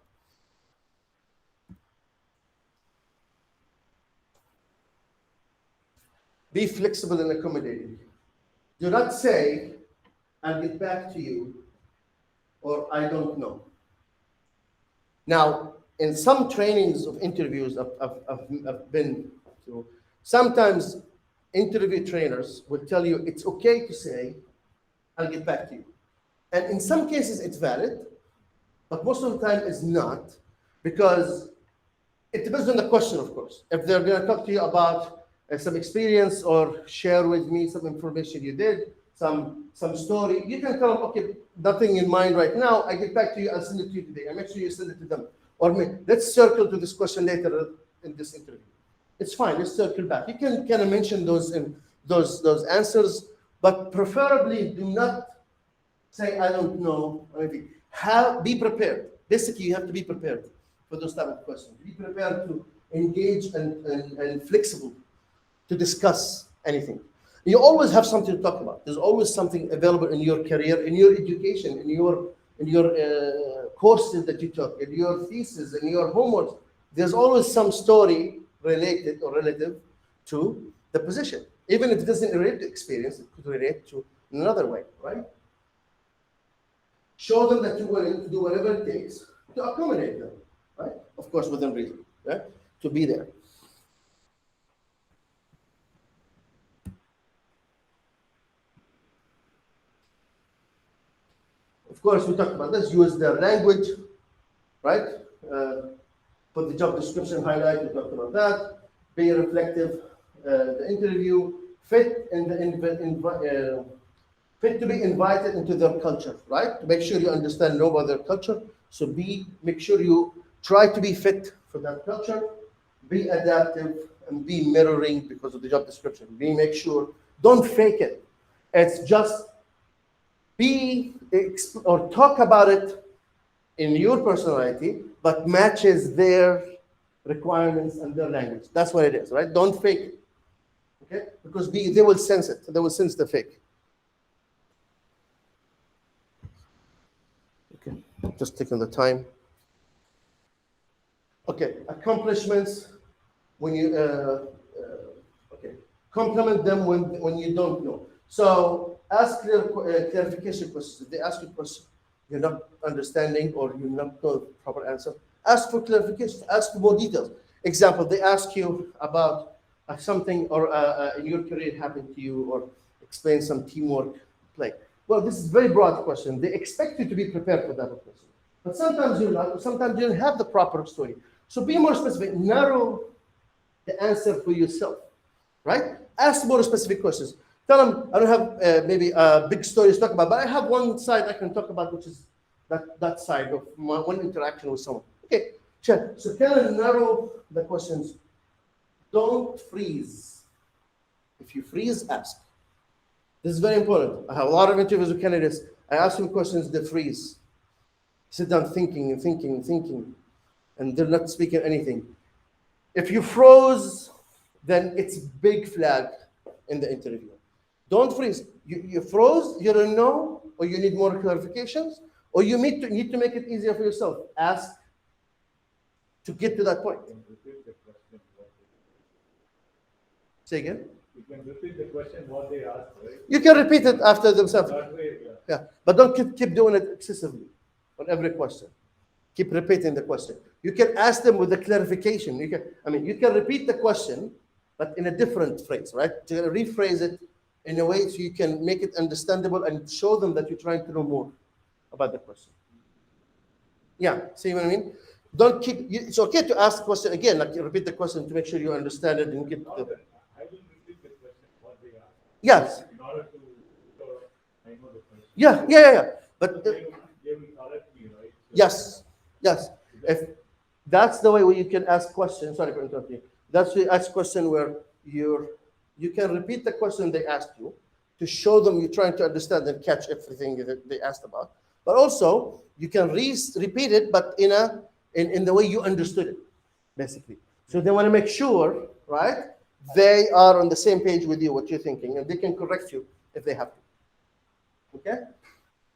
Be flexible and accommodating. Do not say, I'll get back to you, or I don't know. Now, in some trainings of interviews I've been to, sometimes interview trainers will tell you it's okay to say, I'll get back to you. And in some cases, it's valid, but most of the time it's not, because it depends on the question, of course. If they're going to talk to you about some experience or share with me some information you did, some story, you can tell them, okay, nothing in mind right now. I get back to you. I'll send it to you today. I make sure you send it to them. Or let's circle to this question later in this interview. It's fine. Let's circle back. You can kind of mention those in those answers, but preferably do not say I don't know. Maybe be prepared. Basically, you have to be prepared for those type of questions. Be prepared to engage and flexible to discuss anything. You always have something to talk about. There's always something available in your career, in your education, in your courses that you took, in your thesis, in your homework. There's always some story related or relative to the position. Even if it doesn't relate to experience, it could relate to another way, right? Show them that you're willing to do whatever it takes to accommodate them, right? Of course, within reason, right? To be there. Of course, we talked about this. Use the language, right? Put the job description highlight. We talked about that. Be reflective. The interview fit fit to be invited into their culture, right? To make sure you understand, know about their culture. So make sure you try to be fit for that culture. Be adaptive and be mirroring because of the job description. Make sure, don't fake it. It's just or talk about it in your personality, but matches their requirements and their language. That's what it is, right? Don't fake it, okay? Because they will sense it. They will sense the fake. Okay, just taking the time. Okay, accomplishments when you okay, compliment them when you don't know. So ask clarification questions. If they ask you a question you're not understanding or you're not know the proper answer, ask for clarification. Ask for more details. Example: they ask you about something or in your career happened to you, or explain some teamwork play. Well, this is a very broad question. They expect you to be prepared for that question, but sometimes you're not. Sometimes you don't have the proper story. So be more specific. Narrow the answer for yourself, right? Ask more specific questions. Tell them, I don't have maybe big stories to talk about, but I have one side I can talk about, which is that side of one interaction with someone. Okay, sure. So kind of narrow the questions. Don't freeze. If you freeze, ask. This is very important. I have a lot of interviews with candidates. I ask them questions, they freeze. Sit down thinking and thinking and thinking, and they're not speaking anything. If you froze, then it's big flag in the interview. Don't freeze. You froze, you don't know, or you need more clarifications, or you need to make it easier for yourself. Ask to get to that point.
You can repeat the question.
Say again?
You can repeat the question what they asked, right?
You can repeat it after themselves.
That way,
Yeah, but don't keep doing it excessively on every question. Keep repeating the question. You can ask them with a clarification. You can repeat the question, but in a different phrase, right? To rephrase it in a way so you can make it understandable and show them that you're trying to know more about the question. Yeah, see what I mean? Don't keep. It's okay to ask the question again, like you repeat the question to make sure you understand it and get
not
the.
that I will repeat the question what they asked.
Yes.
In order to I know the question.
Yeah. But
They will correct me, right? So
yes. If that's the way where you can ask questions. Sorry for interrupting you. That's the ask question where you can repeat the question they asked you to show them you're trying to understand and catch everything that they asked about. But also you can repeat it, but in the way you understood it, basically. So they want to make sure, right? They are on the same page with you, what you're thinking, and they can correct you if they have to. Okay?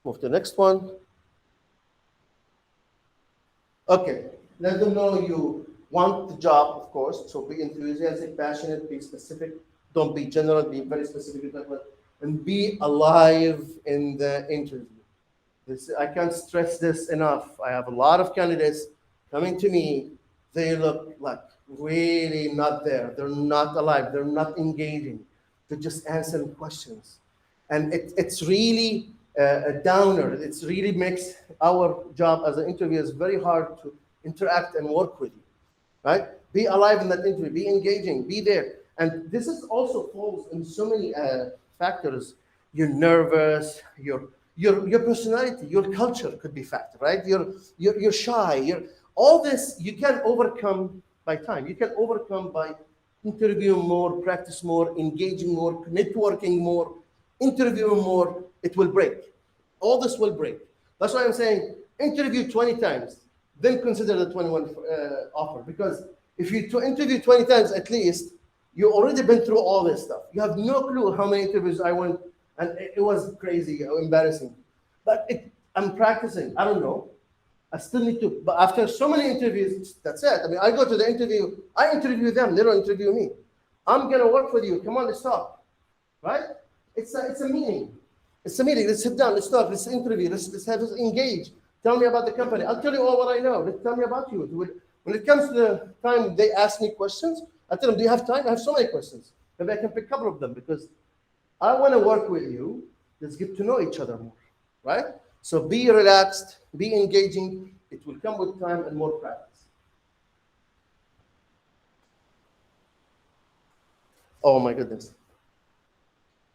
Move to the next one. Okay, let them know you want the job, of course. So be enthusiastic, passionate, be specific. Don't be general, be very specific. And be alive in the interview. I can't stress this enough. I have a lot of candidates coming to me. They look like really not there. They're not alive. They're not engaging. They're just answering questions. And it's really a downer. It really makes our job as an interviewer very hard to interact and work with you, right? Be alive in that interview. Be engaging. Be there. And this is also falls in so many factors. You're nervous. Your personality, your culture could be factor, right? You're shy. All this you can overcome by time. You can overcome by interviewing more, practice more, engaging more, networking more, interviewing more. It will break. All this will break. That's why I'm saying interview 20 times, then consider the 21 offer. Because if you interview 20 times at least, you already been through all this stuff. You have no clue how many interviews I went, and it was crazy, embarrassing. But I'm practicing. I don't know. I still need to. But after so many interviews, that's it. I mean, I go to the interview. I interview them. They don't interview me. I'm gonna work with you. Come on, let's talk. Right? It's a meeting. It's a meeting. Let's sit down. Let's talk. Let's interview. Let's engage. Tell me about the company. I'll tell you all what I know. Let's tell me about you. When it comes to the time they ask me questions, I tell them, do you have time? I have so many questions. Maybe I can pick a couple of them because I want to work with you. Let's get to know each other more, right? So be relaxed, be engaging. It will come with time and more practice. Oh my goodness.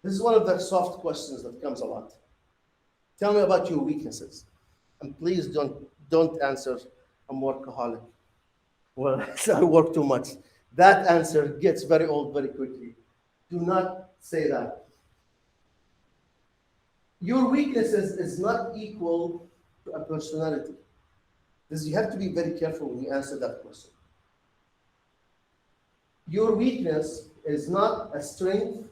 This is one of the soft questions that comes a lot. Tell me about your weaknesses. And please don't answer I'm workaholic. Well, I work too much. that answer gets very old very quickly. Do not say that. Your weaknesses is not equal to a personality. This, you have to be very careful when you answer that question. Your weakness is not a strength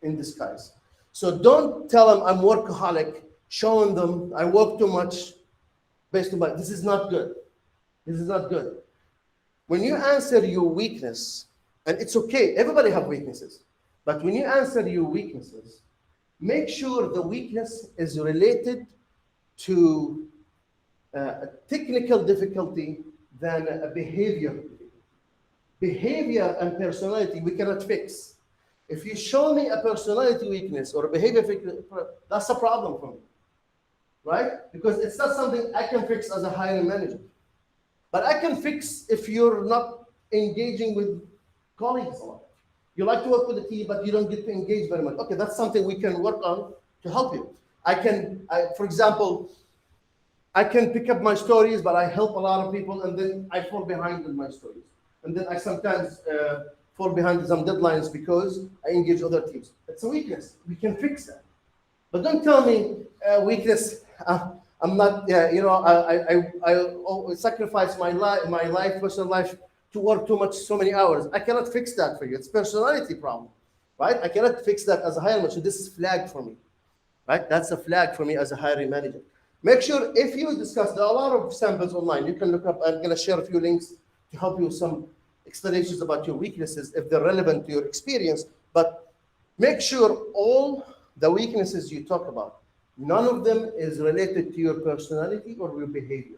in disguise. So don't tell them I'm workaholic, showing them I work too much based on my, this is not good. This is not good. When you answer your weakness, and it's okay, everybody have weaknesses, but when you answer your weaknesses, make sure the weakness is related to a technical difficulty than a behavior. Behavior and personality we cannot fix. If you show me a personality weakness or a behavior weakness, that's a problem for me, right? Because it's not something I can fix as a hiring manager. But I can fix if you're not engaging with colleagues a lot. You like to work with a team, but you don't get to engage very much. Okay, that's something we can work on to help you. For example, I can pick up my stories, but I help a lot of people, and then I fall behind with my stories. And then I sometimes fall behind some deadlines because I engage other teams. It's a weakness. We can fix that. But don't tell me weakness. I'm not. I sacrifice my life, personal life, to work too much, so many hours. I cannot fix that for you. It's personality problem, right? I cannot fix that as a hiring manager. So this is flagged for me, right? That's a flag for me as a hiring manager. Make sure if you discuss, there are a lot of samples online. You can look up. I'm going to share a few links to help you with some explanations about your weaknesses if they're relevant to your experience. But make sure all the weaknesses you talk about, none of them is related to your personality or your behavior,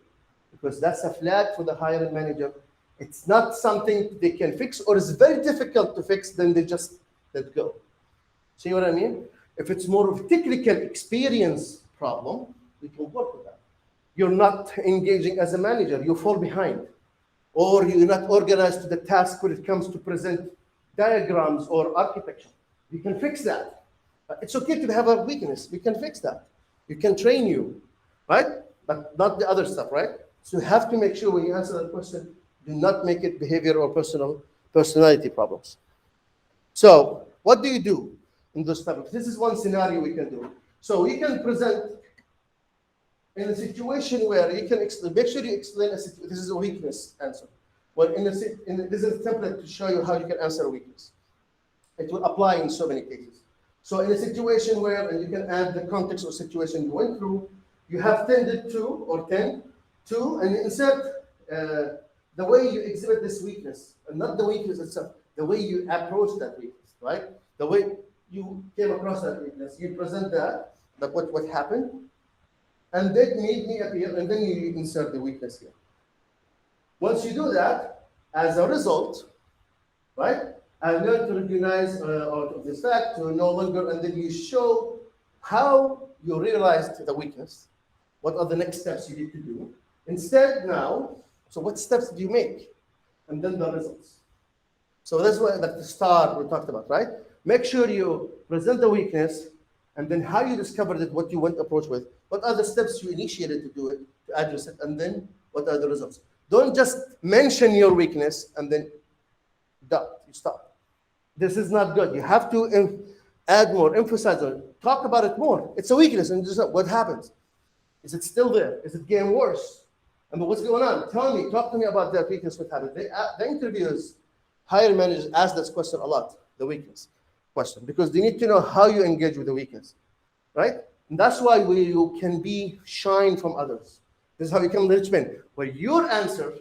because that's a flag for the hiring manager. It's not something they can fix, or it's very difficult to fix, then they just let go. See what I mean? If it's more of a technical experience problem, we can work with that. You're not engaging as a manager, you fall behind, or you're not organized to the task when it comes to present diagrams or architecture. We can fix that. It's okay to have a weakness. We can fix that. We can train you, right? But not the other stuff, right? So you have to make sure when you answer that question, do not make it behavior or personality problems. So what do you do in those topics? This is one scenario we can do. So we can present in a situation where you can explain, make sure you explain this is a weakness answer. Well, this is a template to show you how you can answer a weakness. It will apply in so many cases. So in a situation where, and you can add the context or situation you went through, you have tended to, or tend to, and insert the way you exhibit this weakness, and not the weakness itself, the way you approach that weakness, right? The way you came across that weakness, you present that what happened, and that made me appear, and then you insert the weakness here. Once you do that, as a result, right, I learned to recognize out of this fact to no longer, and then you show how you realized the weakness, what are the next steps you need to do. Instead now, so what steps do you make? And then the results. So that's what the star we talked about, right? Make sure you present the weakness, and then how you discovered it, what you went approach with, what are the steps you initiated to do it, to address it, and then what are the results. Don't just mention your weakness and then you stop. This is not good. You have to add more, emphasize on it, talk about it more. It's a weakness, and just what happens? Is it still there? Is it getting worse? And what's going on? Talk to me about that weakness. What happened? The interviewers, hiring managers ask this question a lot, the weakness question, because they need to know how you engage with the weakness, right? And that's why you can be shine from others. This is how you become enrichment, where your answer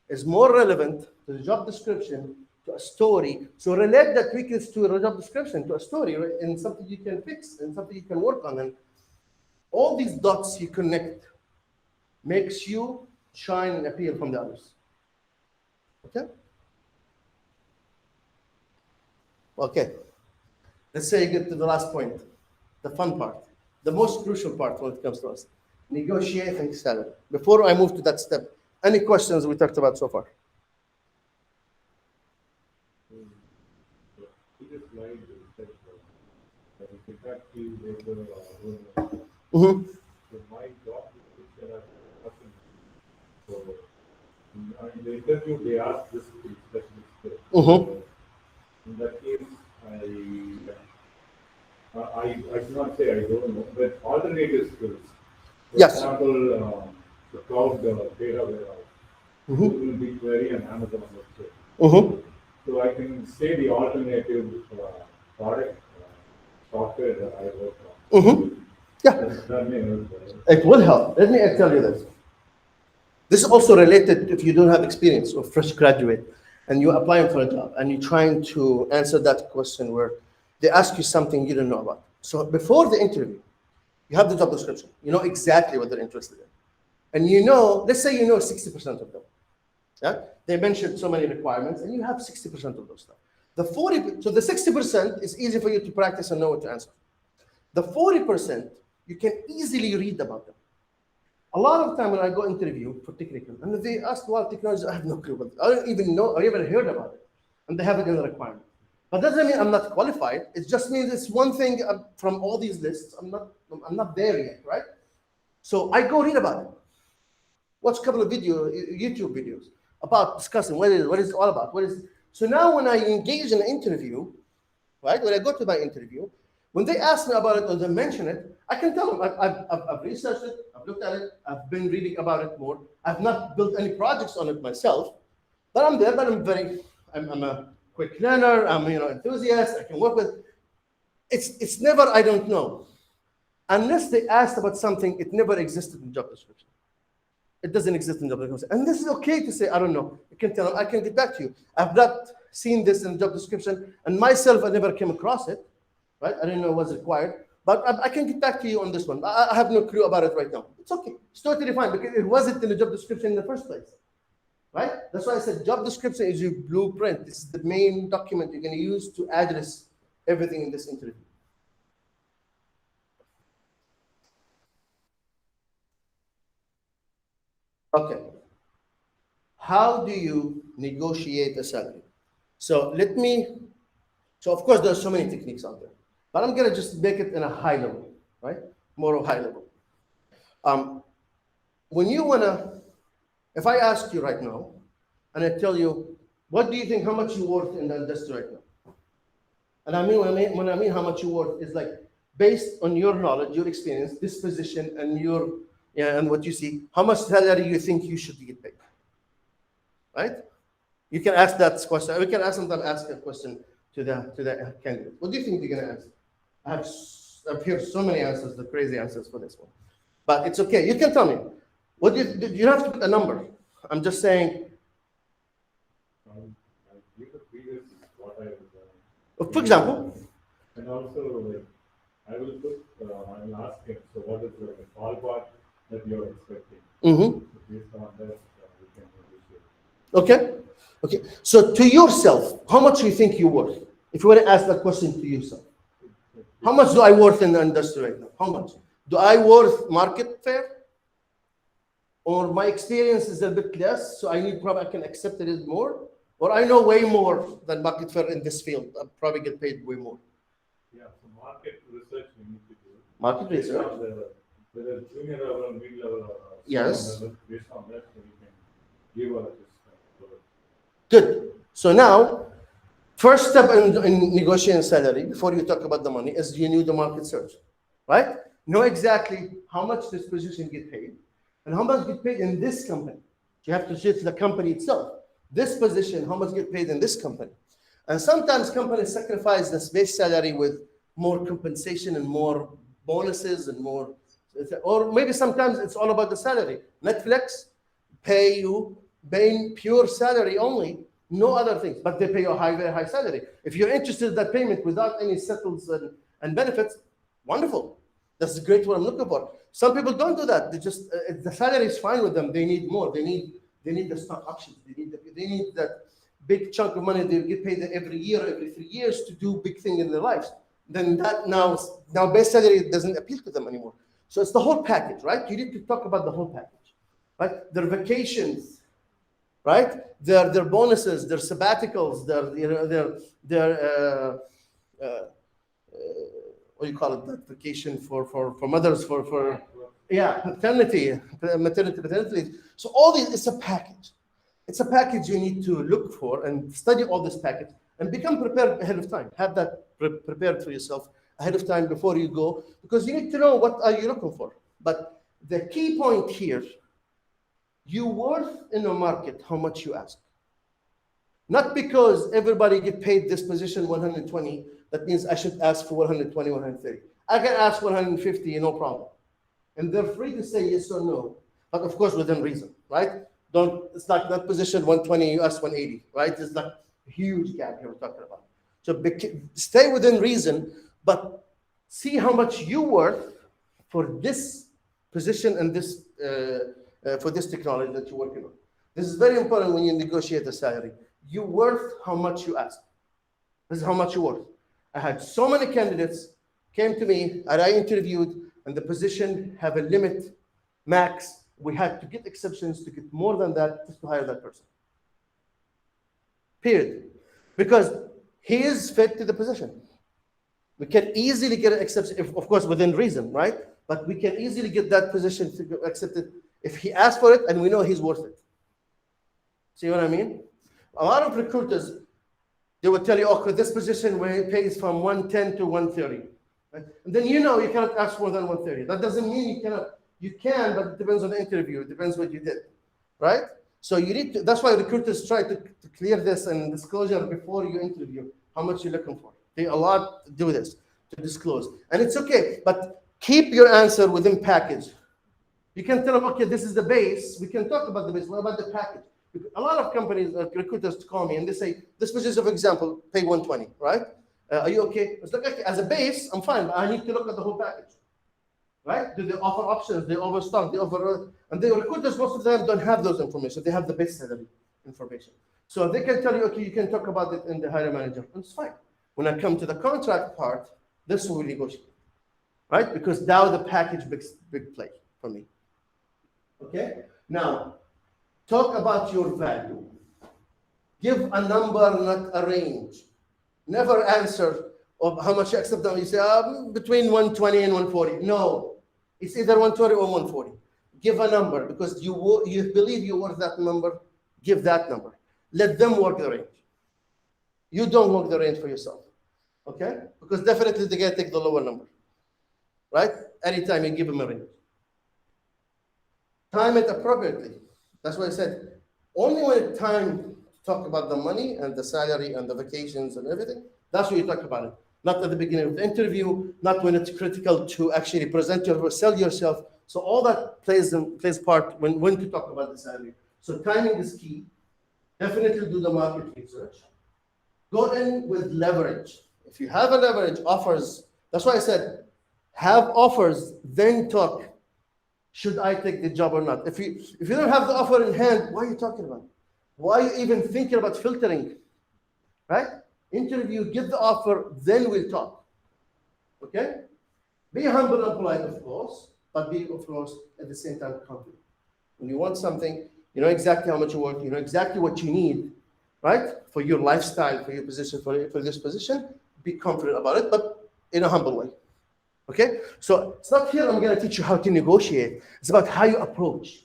is more relevant to the job description, to a story. So relate that weakness to a job description, to a story, right? And something you can fix, and something you can work on. And all these dots you connect makes you shine and appeal from the others. Okay? Okay. Let's say you get to the last point, the fun part, the most crucial part when it comes to us, negotiating salary. Before I move to that step, any questions we talked about so far?
Previous slide you said that if effective labor
Mm-hmm.
so my job description as person. So in in the interview, they asked this specialist.
Mm-hmm.
In that case, I should not say I don't know, but alternative skills. For
Yes.
example, the cloud data warehouse,
Mm-hmm.
Google BigQuery and Amazon Web Services.
Mm-hmm.
So I can say the alternative product software that I work on.
Mm-hmm. Yeah.
That may help.
It will help. Let me tell you this. This is also related if you don't have experience or fresh graduate and you're applying for a job and you're trying to answer that question where they ask you something you don't know about. So before the interview, you have the job description. You know exactly what they're interested in. And you know, let's say you know 60% of them. Yeah? They mentioned so many requirements and you have 60% of those stuff. So the 60% is easy for you to practice and know what to answer. The 40%, you can easily read about them. A lot of time when I go interview for technical, and they ask about technology, I have no clue. I don't even know, I even heard about it. And they have it in the requirement. But that doesn't mean I'm not qualified. It just means it's one thing from all these lists. I'm not there yet, right? So I go read about it. Watch a couple of YouTube videos about discussing what is it all about. So now when I engage in an interview, right? When I go to my interview, when they ask me about it or they mention it, I can tell them I've researched it, I've looked at it, I've been reading about it more. I've not built any projects on it myself, but I'm there. But I'm a quick learner. I'm enthusiast. I can work with. It's never I don't know, unless they asked about something it never existed in job description. It doesn't exist in job description, and this is okay to say I don't know. You can tell them I can get back to you. I've not seen this in job description, and myself I never came across it. Right? I didn't know what's required, but I can get back to you on this one. I have no clue about it right now. It's okay. It's totally fine because it wasn't in the job description in the first place. Right? That's why I said job description is your blueprint. This is the main document you're going to use to address everything in this interview. Okay. How do you negotiate a salary? So of course there's so many techniques out there. But I'm going to just make it in a high level, right? More of high level. When you want to, if I ask you right now, and I tell you, what do you think, how much you worth in the industry right now? And when I mean how much you worth is like based on your knowledge, your experience, this position, and and what you see, how much salary you think you should get paid, right? You can ask that question. We can sometimes ask a question to the candidate. What do you think they're going to answer? I've heard so many answers, the crazy answers for this one. But it's okay. You can tell me. What you don't have to put a number. I'm just saying.
I give the previous what I was.
For example.
And also, I will put. I will ask him. So, what is the ballpark that you are expecting?
Mm-hmm.
Based on that, we can negotiate.
Okay. So to yourself, how much do you think you're worth? If you want to ask that question to yourself. How much do I worth in the industry right now? How much? Do I worth market fair? Or my experience is a bit less, so I can accept it more? Or I know way more than market fair in this field. I'll probably get paid way more.
Yeah, so market research we need to do.
Market research.
Whether junior level, mid level, or
Yes.
level, based on that, we can give us this.
Good. So now, first step in negotiating salary before you talk about the money is you need the market search, right? Know exactly how much this position get paid and how much get paid in this company. You have to search the company itself. This position, how much get paid in this company? And sometimes companies sacrifice the base salary with more compensation and more bonuses and more, or maybe sometimes it's all about the salary. Netflix pay you pure salary only, no other things, but they pay you a very high salary. If you're interested in that payment without any settles and benefits, wonderful. That's great what I'm looking for. Some people don't do that. They just the salary is fine with them. They need more. They need the stock options. They need that big chunk of money. They get paid every year, every 3 years to do big thing in their lives. Then that now base salary doesn't appeal to them anymore. So it's the whole package, right? You need to talk about the whole package, right? Their vacations, right? Their bonuses, their sabbaticals, their what do you call it? That vacation for mothers for maternity leave. So all these, it's a package. It's a package you need to look for and study all this package and become prepared ahead of time. Have that prepared for yourself ahead of time before you go, because you need to know what are you looking for. But the key point here, you worth in the market how much you ask. Not because everybody get paid this position 120, that means I should ask for 120, 130. I can ask 150, no problem. And they're free to say yes or no, but of course within reason, right? It's like that position 120, you ask 180, right? It's like a huge gap here we're talking about. So stay within reason, but see how much you worth for this position and this for this technology that you're working on. This is very important when you negotiate the salary. You worth how much you ask. This is how much you're worth. I had so many candidates came to me and I interviewed, and the position have a limit max. We had to get exceptions to get more than that just to hire that person. Period. Because he is fit to the position. We can easily get an exception, if, of course, within reason, right? But we can easily get that position to accept it if he asks for it and we know he's worth it. See what I mean? A lot of recruiters, they will tell you, okay, this position pays from 110 to 130. Right? And then you know you cannot ask more than 130. That doesn't mean you cannot. You can, but it depends on the interview. It depends what you did, right? So you need to, that's why recruiters try to clear this and disclosure before you interview, how much you're looking for. They a lot do this, to disclose. And it's okay, but keep your answer within package. You can tell them, okay, this is the base. We can talk about the base. What about the package? A lot of companies, recruiters call me and they say, this position, for example, pay 120, right? Are you okay? It's like, okay, as a base, I'm fine, but I need to look at the whole package. Right? Do they offer options? They overstock, they offer, and the recruiters, most of them don't have those information. They have the base salary information. So they can tell you, okay, you can talk about it in the hiring manager. It's fine. When I come to the contract part, this will negotiate. Right? Because now the package big play for me. Okay? Now, talk about your value. Give a number, not a range. Never answer of how much you accept them. You say, between 120 and 140. No. It's either 120 or 140. Give a number because you believe you're worth that number. Give that number. Let them work the range. You don't work the range for yourself, okay? Because definitely they're gonna take the lower number, right? Anytime you give them a range. Time it appropriately. That's why I said, only when it's time to talk about the money and the salary and the vacations and everything, that's when you talk about it. Not at the beginning of the interview, not when it's critical to actually present yourself, sell yourself. So all that plays part when to talk about the salary. So timing is key. Definitely do the market research. Go in with leverage. If you have a leverage, offers, that's why I said, have offers, then talk. Should I take the job or not? If you don't have the offer in hand, why are you talking about it? Why are you even thinking about filtering? Right? Interview, get the offer, then we'll talk. Okay? Be humble and polite, of course, but be, of course, at the same time confident. When you want something, you know exactly how much you want, you know exactly what you need, right? For your lifestyle, for your position, for this position, be confident about it, but in a humble way. Okay? So it's not here I'm going to teach you how to negotiate. It's about how you approach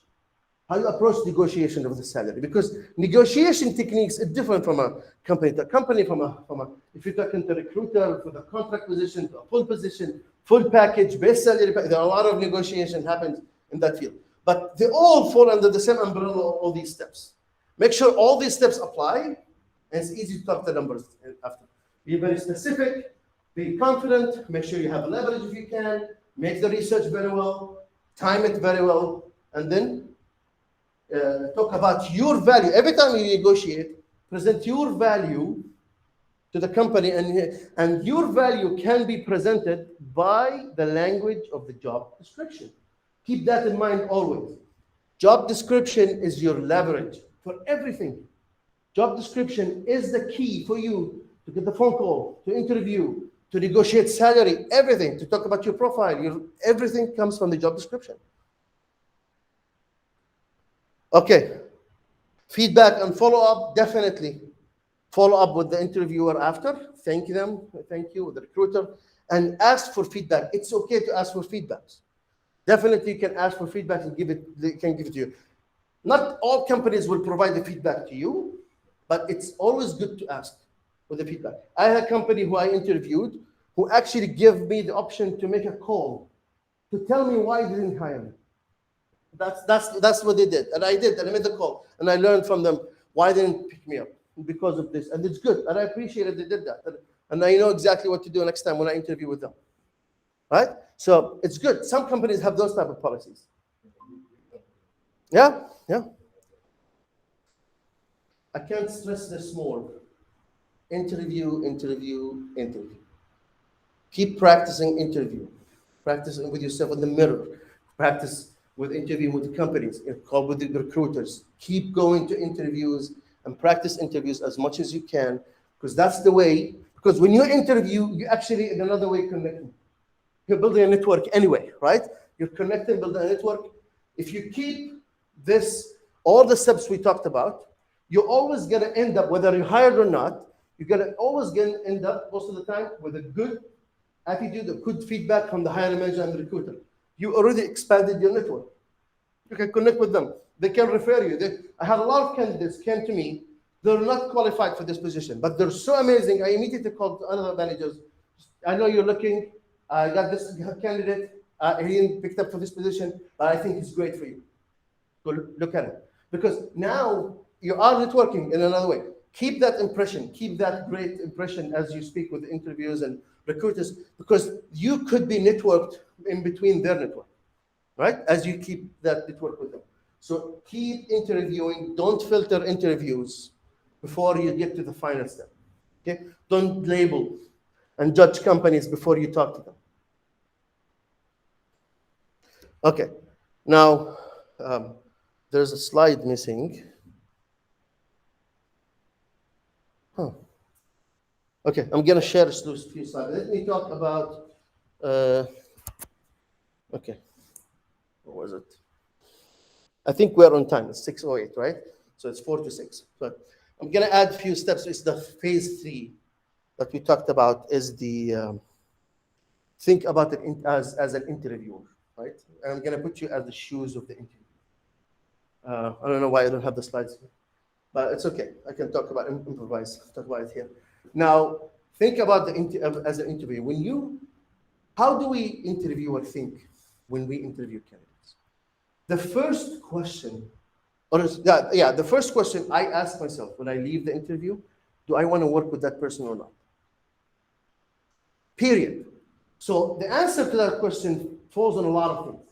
negotiation of the salary, because negotiation techniques are different from a company to company, if you're talking to a recruiter for the contract position, to a full position, full package, base salary, there are a lot of negotiation happens in that field. But they all fall under the same umbrella of all these steps. Make sure all these steps apply, and it's easy to talk the numbers after. Be very specific, be confident, make sure you have leverage if you can, make the research very well, time it very well, and then talk about your value. Every time you negotiate, present your value to the company, and your value can be presented by the language of the job description. Keep that in mind always. Job description is your leverage for everything. Job description is the key for you to get the phone call, to interview, to negotiate salary, everything, to talk about your profile. Everything comes from the job description. Okay, feedback and follow-up, definitely. Follow up with the interviewer after, thank them, thank you, the recruiter, and ask for feedback. It's okay to ask for feedbacks. Definitely you can ask for feedback and they can give it to you. Not all companies will provide the feedback to you, but it's always good to ask for the feedback. I had a company who I interviewed who actually gave me the option to make a call to tell me why they didn't hire me. That's what they did, and I did, and I made the call, and I learned from them why they didn't pick me up because of this, and it's good, and I appreciated they did that, and I know exactly what to do next time when I interview with them, right? So it's good. Some companies have those type of policies. Yeah, yeah. I can't stress this more. Interview, interview, interview. Keep practicing interview. Practice with yourself in the mirror. Practice with interviewing with the companies. Call with the recruiters. Keep going to interviews and practice interviews as much as you can, because that's the way. Because when you interview, you actually in another way connecting. You're building a network anyway, right? You're connecting, building a network. If you keep this, all the steps we talked about, you're always going to end up, whether you're hired or not, you're going to always end up most of the time with a good attitude, a good feedback from the hiring manager and the recruiter. You already expanded your network. You can connect with them. They can refer you. I had a lot of candidates came to me. They're not qualified for this position, but they're so amazing. I immediately called other managers. I know you're looking. I got this candidate. He didn't picked up for this position, but I think it's great for you. Go look at it. Because now you are networking in another way. Keep that impression. Keep that great impression as you speak with interviewers and recruiters, because you could be networked in between their network, right? As you keep that network with them. So keep interviewing. Don't filter interviews before you get to the final step. Okay? Don't label and judge companies before you talk to them. Okay. Now, there's a slide missing. Huh. Okay, I'm going to share a few slides. Let me talk about, okay, what was it? I think we're on time. It's 6:08, right? So it's 4 to 6. But I'm going to add a few steps. It's the phase 3 that we talked about is the, think about it as an interviewer, right? And I'm going to put you at the shoes of the interviewer. I don't know why I don't have the slides here, but it's okay. I can talk about improvise, talk about it here. Now, think about as an interview. How do we interview or think when we interview candidates? The first question, the first question I ask myself when I leave the interview, do I want to work with that person or not? Period. So the answer to that question falls on a lot of things.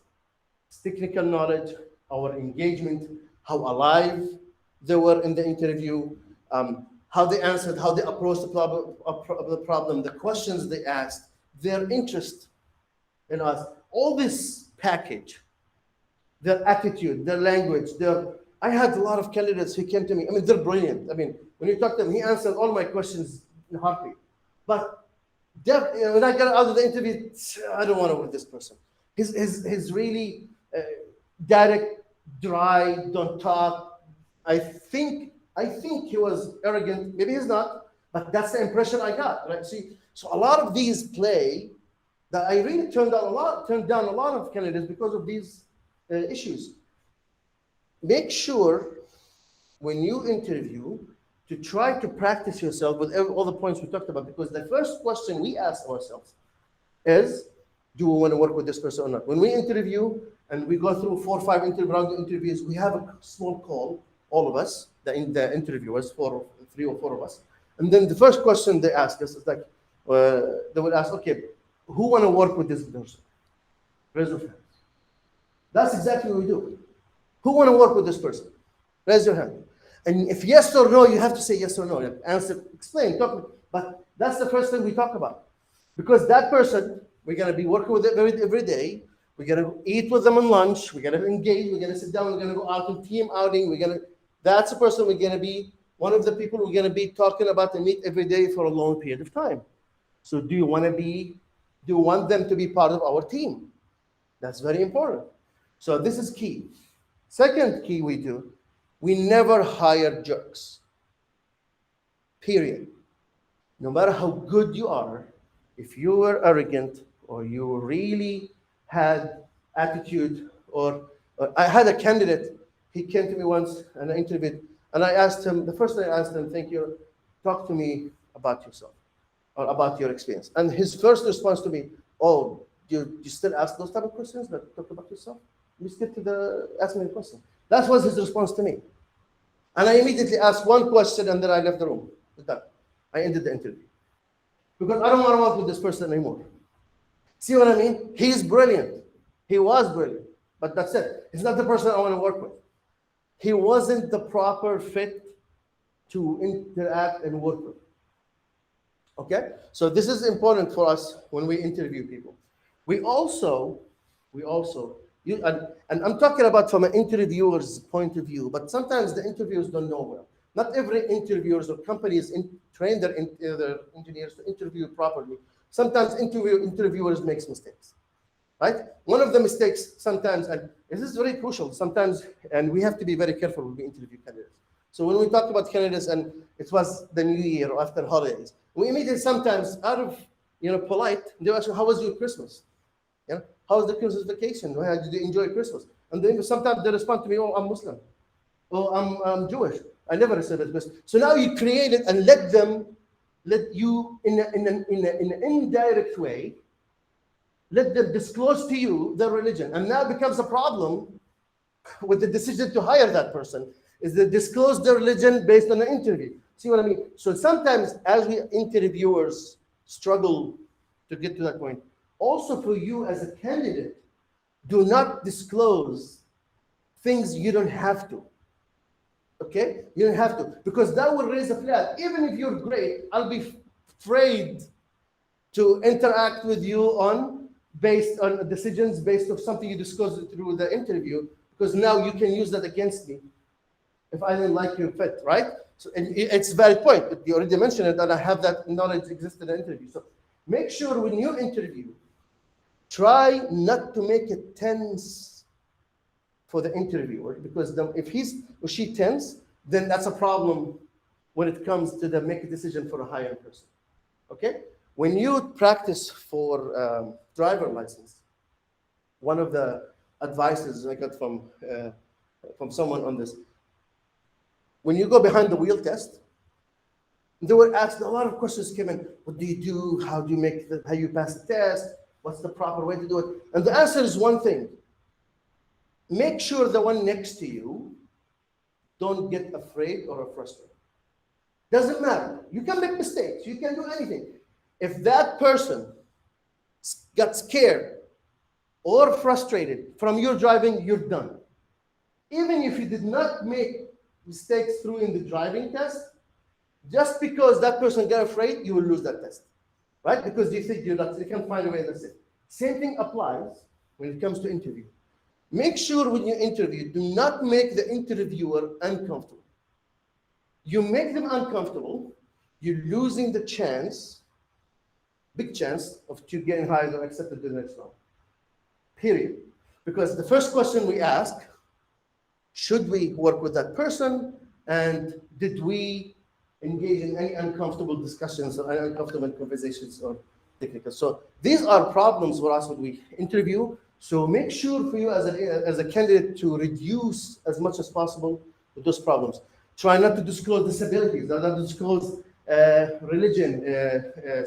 It's technical knowledge, our engagement, how alive they were in the interview, how they answered, how they approached the problem, the questions they asked, their interest in us, all this package, their attitude, their language, I had a lot of candidates who came to me. I mean, they're brilliant. I mean, when you talk to them, he answered all my questions in a heartbeat. But when I got out of the interview, I don't want to work with this person. He's really direct, dry, don't talk. I think he was arrogant. Maybe he's not, but that's the impression I got. Right? See, so a lot of these play that I really turned down a lot of candidates because of these issues. Make sure when you interview to try to practice yourself with all the points we talked about, because the first question we ask ourselves is, do we want to work with this person or not? When we interview and we go through 4 or 5 round of interviews, we have a small call, all of us, the interviewers, 3 or 4 of us. And then the first question they ask us is like, they would ask, okay, who want to work with this person? Raise your hand. That's exactly what we do. Who want to work with this person? Raise your hand. And if yes or no, you have to say yes or no. Answer, explain, talk. But that's the first thing we talk about. Because that person, we're going to be working with them every day. We're going to eat with them on lunch. We're going to engage. We're going to sit down. We're going to go out on team outing. That's the person we're going to be, one of the people we're going to be talking about and meet every day for a long period of time. So do you want them to be part of our team? That's very important. So this is key. Second key we never hire jerks. Period. No matter how good you are, if you were arrogant or you really had attitude, or I had a candidate, he came to me once and I interviewed, and I asked him, the first thing I asked him, thank you, talk to me about yourself or about your experience. And his first response to me, oh, you still ask those type of questions that talk about yourself? You just get to ask me the question. That was his response to me. And I immediately asked one question and then I left the room. With that, I ended the interview. Because I don't want to work with this person anymore. See what I mean? He's brilliant. He was brilliant. But that's it. He's not the person I want to work with. He wasn't the proper fit to interact and work with. Okay? So this is important for us when we interview people. We also, and I'm talking about from an interviewer's point of view, but sometimes the interviewers don't know well. Not every interviewers or companies train their engineers to interview properly. Sometimes interviewers makes mistakes, right? One of the mistakes sometimes, and this is very crucial sometimes, and we have to be very careful when we interview candidates. So when we talk about candidates and it was the new year or after holidays, we immediately sometimes out of polite, they ask, how was your Christmas? How was the Christmas vacation? How did you enjoy Christmas? And then sometimes they respond to me, oh, I'm Muslim. Oh, I'm Jewish. I never said it. So now you create it and let you in an indirect way, let them disclose to you their religion. And now becomes a problem with the decision to hire that person, is they disclose their religion based on an interview. See what I mean? So sometimes as we interviewers struggle to get to that point, also for you as a candidate, do not disclose things you don't have to. Okay? You don't have to, because that will raise a flag. Even if you're great, I'll be afraid to interact with you based on decisions based on something you discussed through the interview, because now you can use that against me if I didn't like your fit, right? So, and it's a valid point. You already mentioned it, and I have that knowledge exists in the interview. So make sure when you interview, try not to make it tense for the interviewer, because if he's or she tense, then that's a problem when it comes to make a decision for a hiring person. Okay? When you practice for driver license, one of the advices I got from someone on this, when you go behind the wheel test, they were asked a lot of questions came in. What do you do? How do you how you pass the test? What's the proper way to do it? And the answer is one thing. Make sure the one next to you don't get afraid or frustrated. Doesn't matter. You can make mistakes. You can do anything. If that person got scared or frustrated from your driving, you're done. Even if you did not make mistakes through in the driving test, just because that person got afraid, you will lose that test, right? Because you think you can find a way, that's it. Same thing applies when it comes to interview. Make sure when you interview, do not make the interviewer uncomfortable. You make them uncomfortable, you're losing the chance, big chance of you getting hired or accepted to the next round. Period. Because the first question we ask, should we work with that person? And did we engage in any uncomfortable discussions or any uncomfortable conversations or technical? So these are problems for us when we interview. So make sure for you as a candidate to reduce as much as possible those problems. Try not to disclose disabilities, not to disclose religion,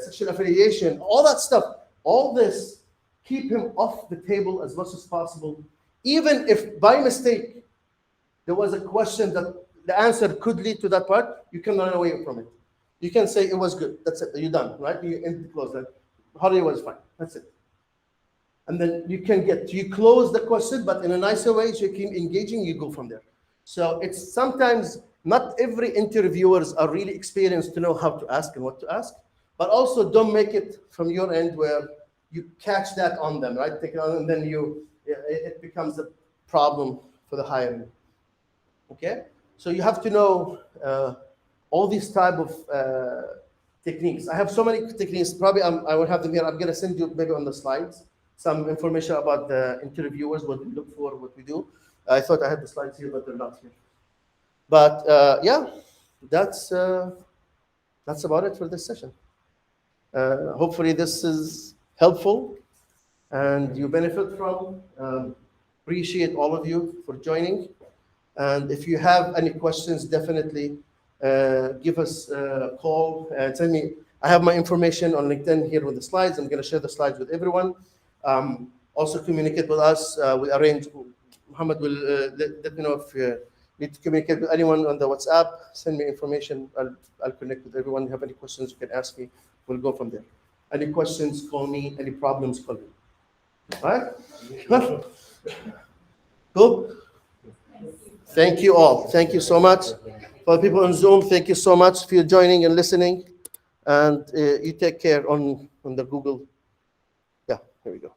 sexual affiliation, all that stuff. All this, keep him off the table as much as possible. Even if by mistake there was a question that the answer could lead to that part, you can run away from it. You can say it was good. That's it. You're done, right? You end the close that. Holiday was fine. That's it. And then you close the question, but in a nicer way, so you keep engaging, you go from there. So it's sometimes not every interviewers are really experienced to know how to ask and what to ask, but also don't make it from your end where you catch that on them, right? Take it on, and then it becomes a problem for the hiring. Okay? So you have to know all these type of techniques. I have so many techniques. Probably I will have them here. I'm going to send you maybe on the slides some information about the interviewers, what we look for, what we do. I thought I had the slides here, but they're not here. But yeah, that's about it for this session. Hopefully this is helpful and you benefit from. Appreciate all of you for joining. And if you have any questions, definitely give us a call and tell me. I have my information on LinkedIn here with the slides. I'm going to share the slides with everyone. Also communicate with us. We arrange. Muhammad will let me know if you need to communicate with anyone on the WhatsApp. Send me information. I'll connect with everyone. If you have any questions, you can ask me. We'll go from there. Any questions, call me. Any problems, call me. All right? Cool. Thank you all. Thank you so much. For the people on Zoom, thank you so much for joining and listening. And you take care on the Google. Yeah, here we go.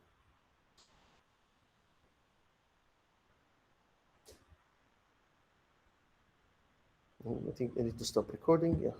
I think I need to stop recording. Yeah.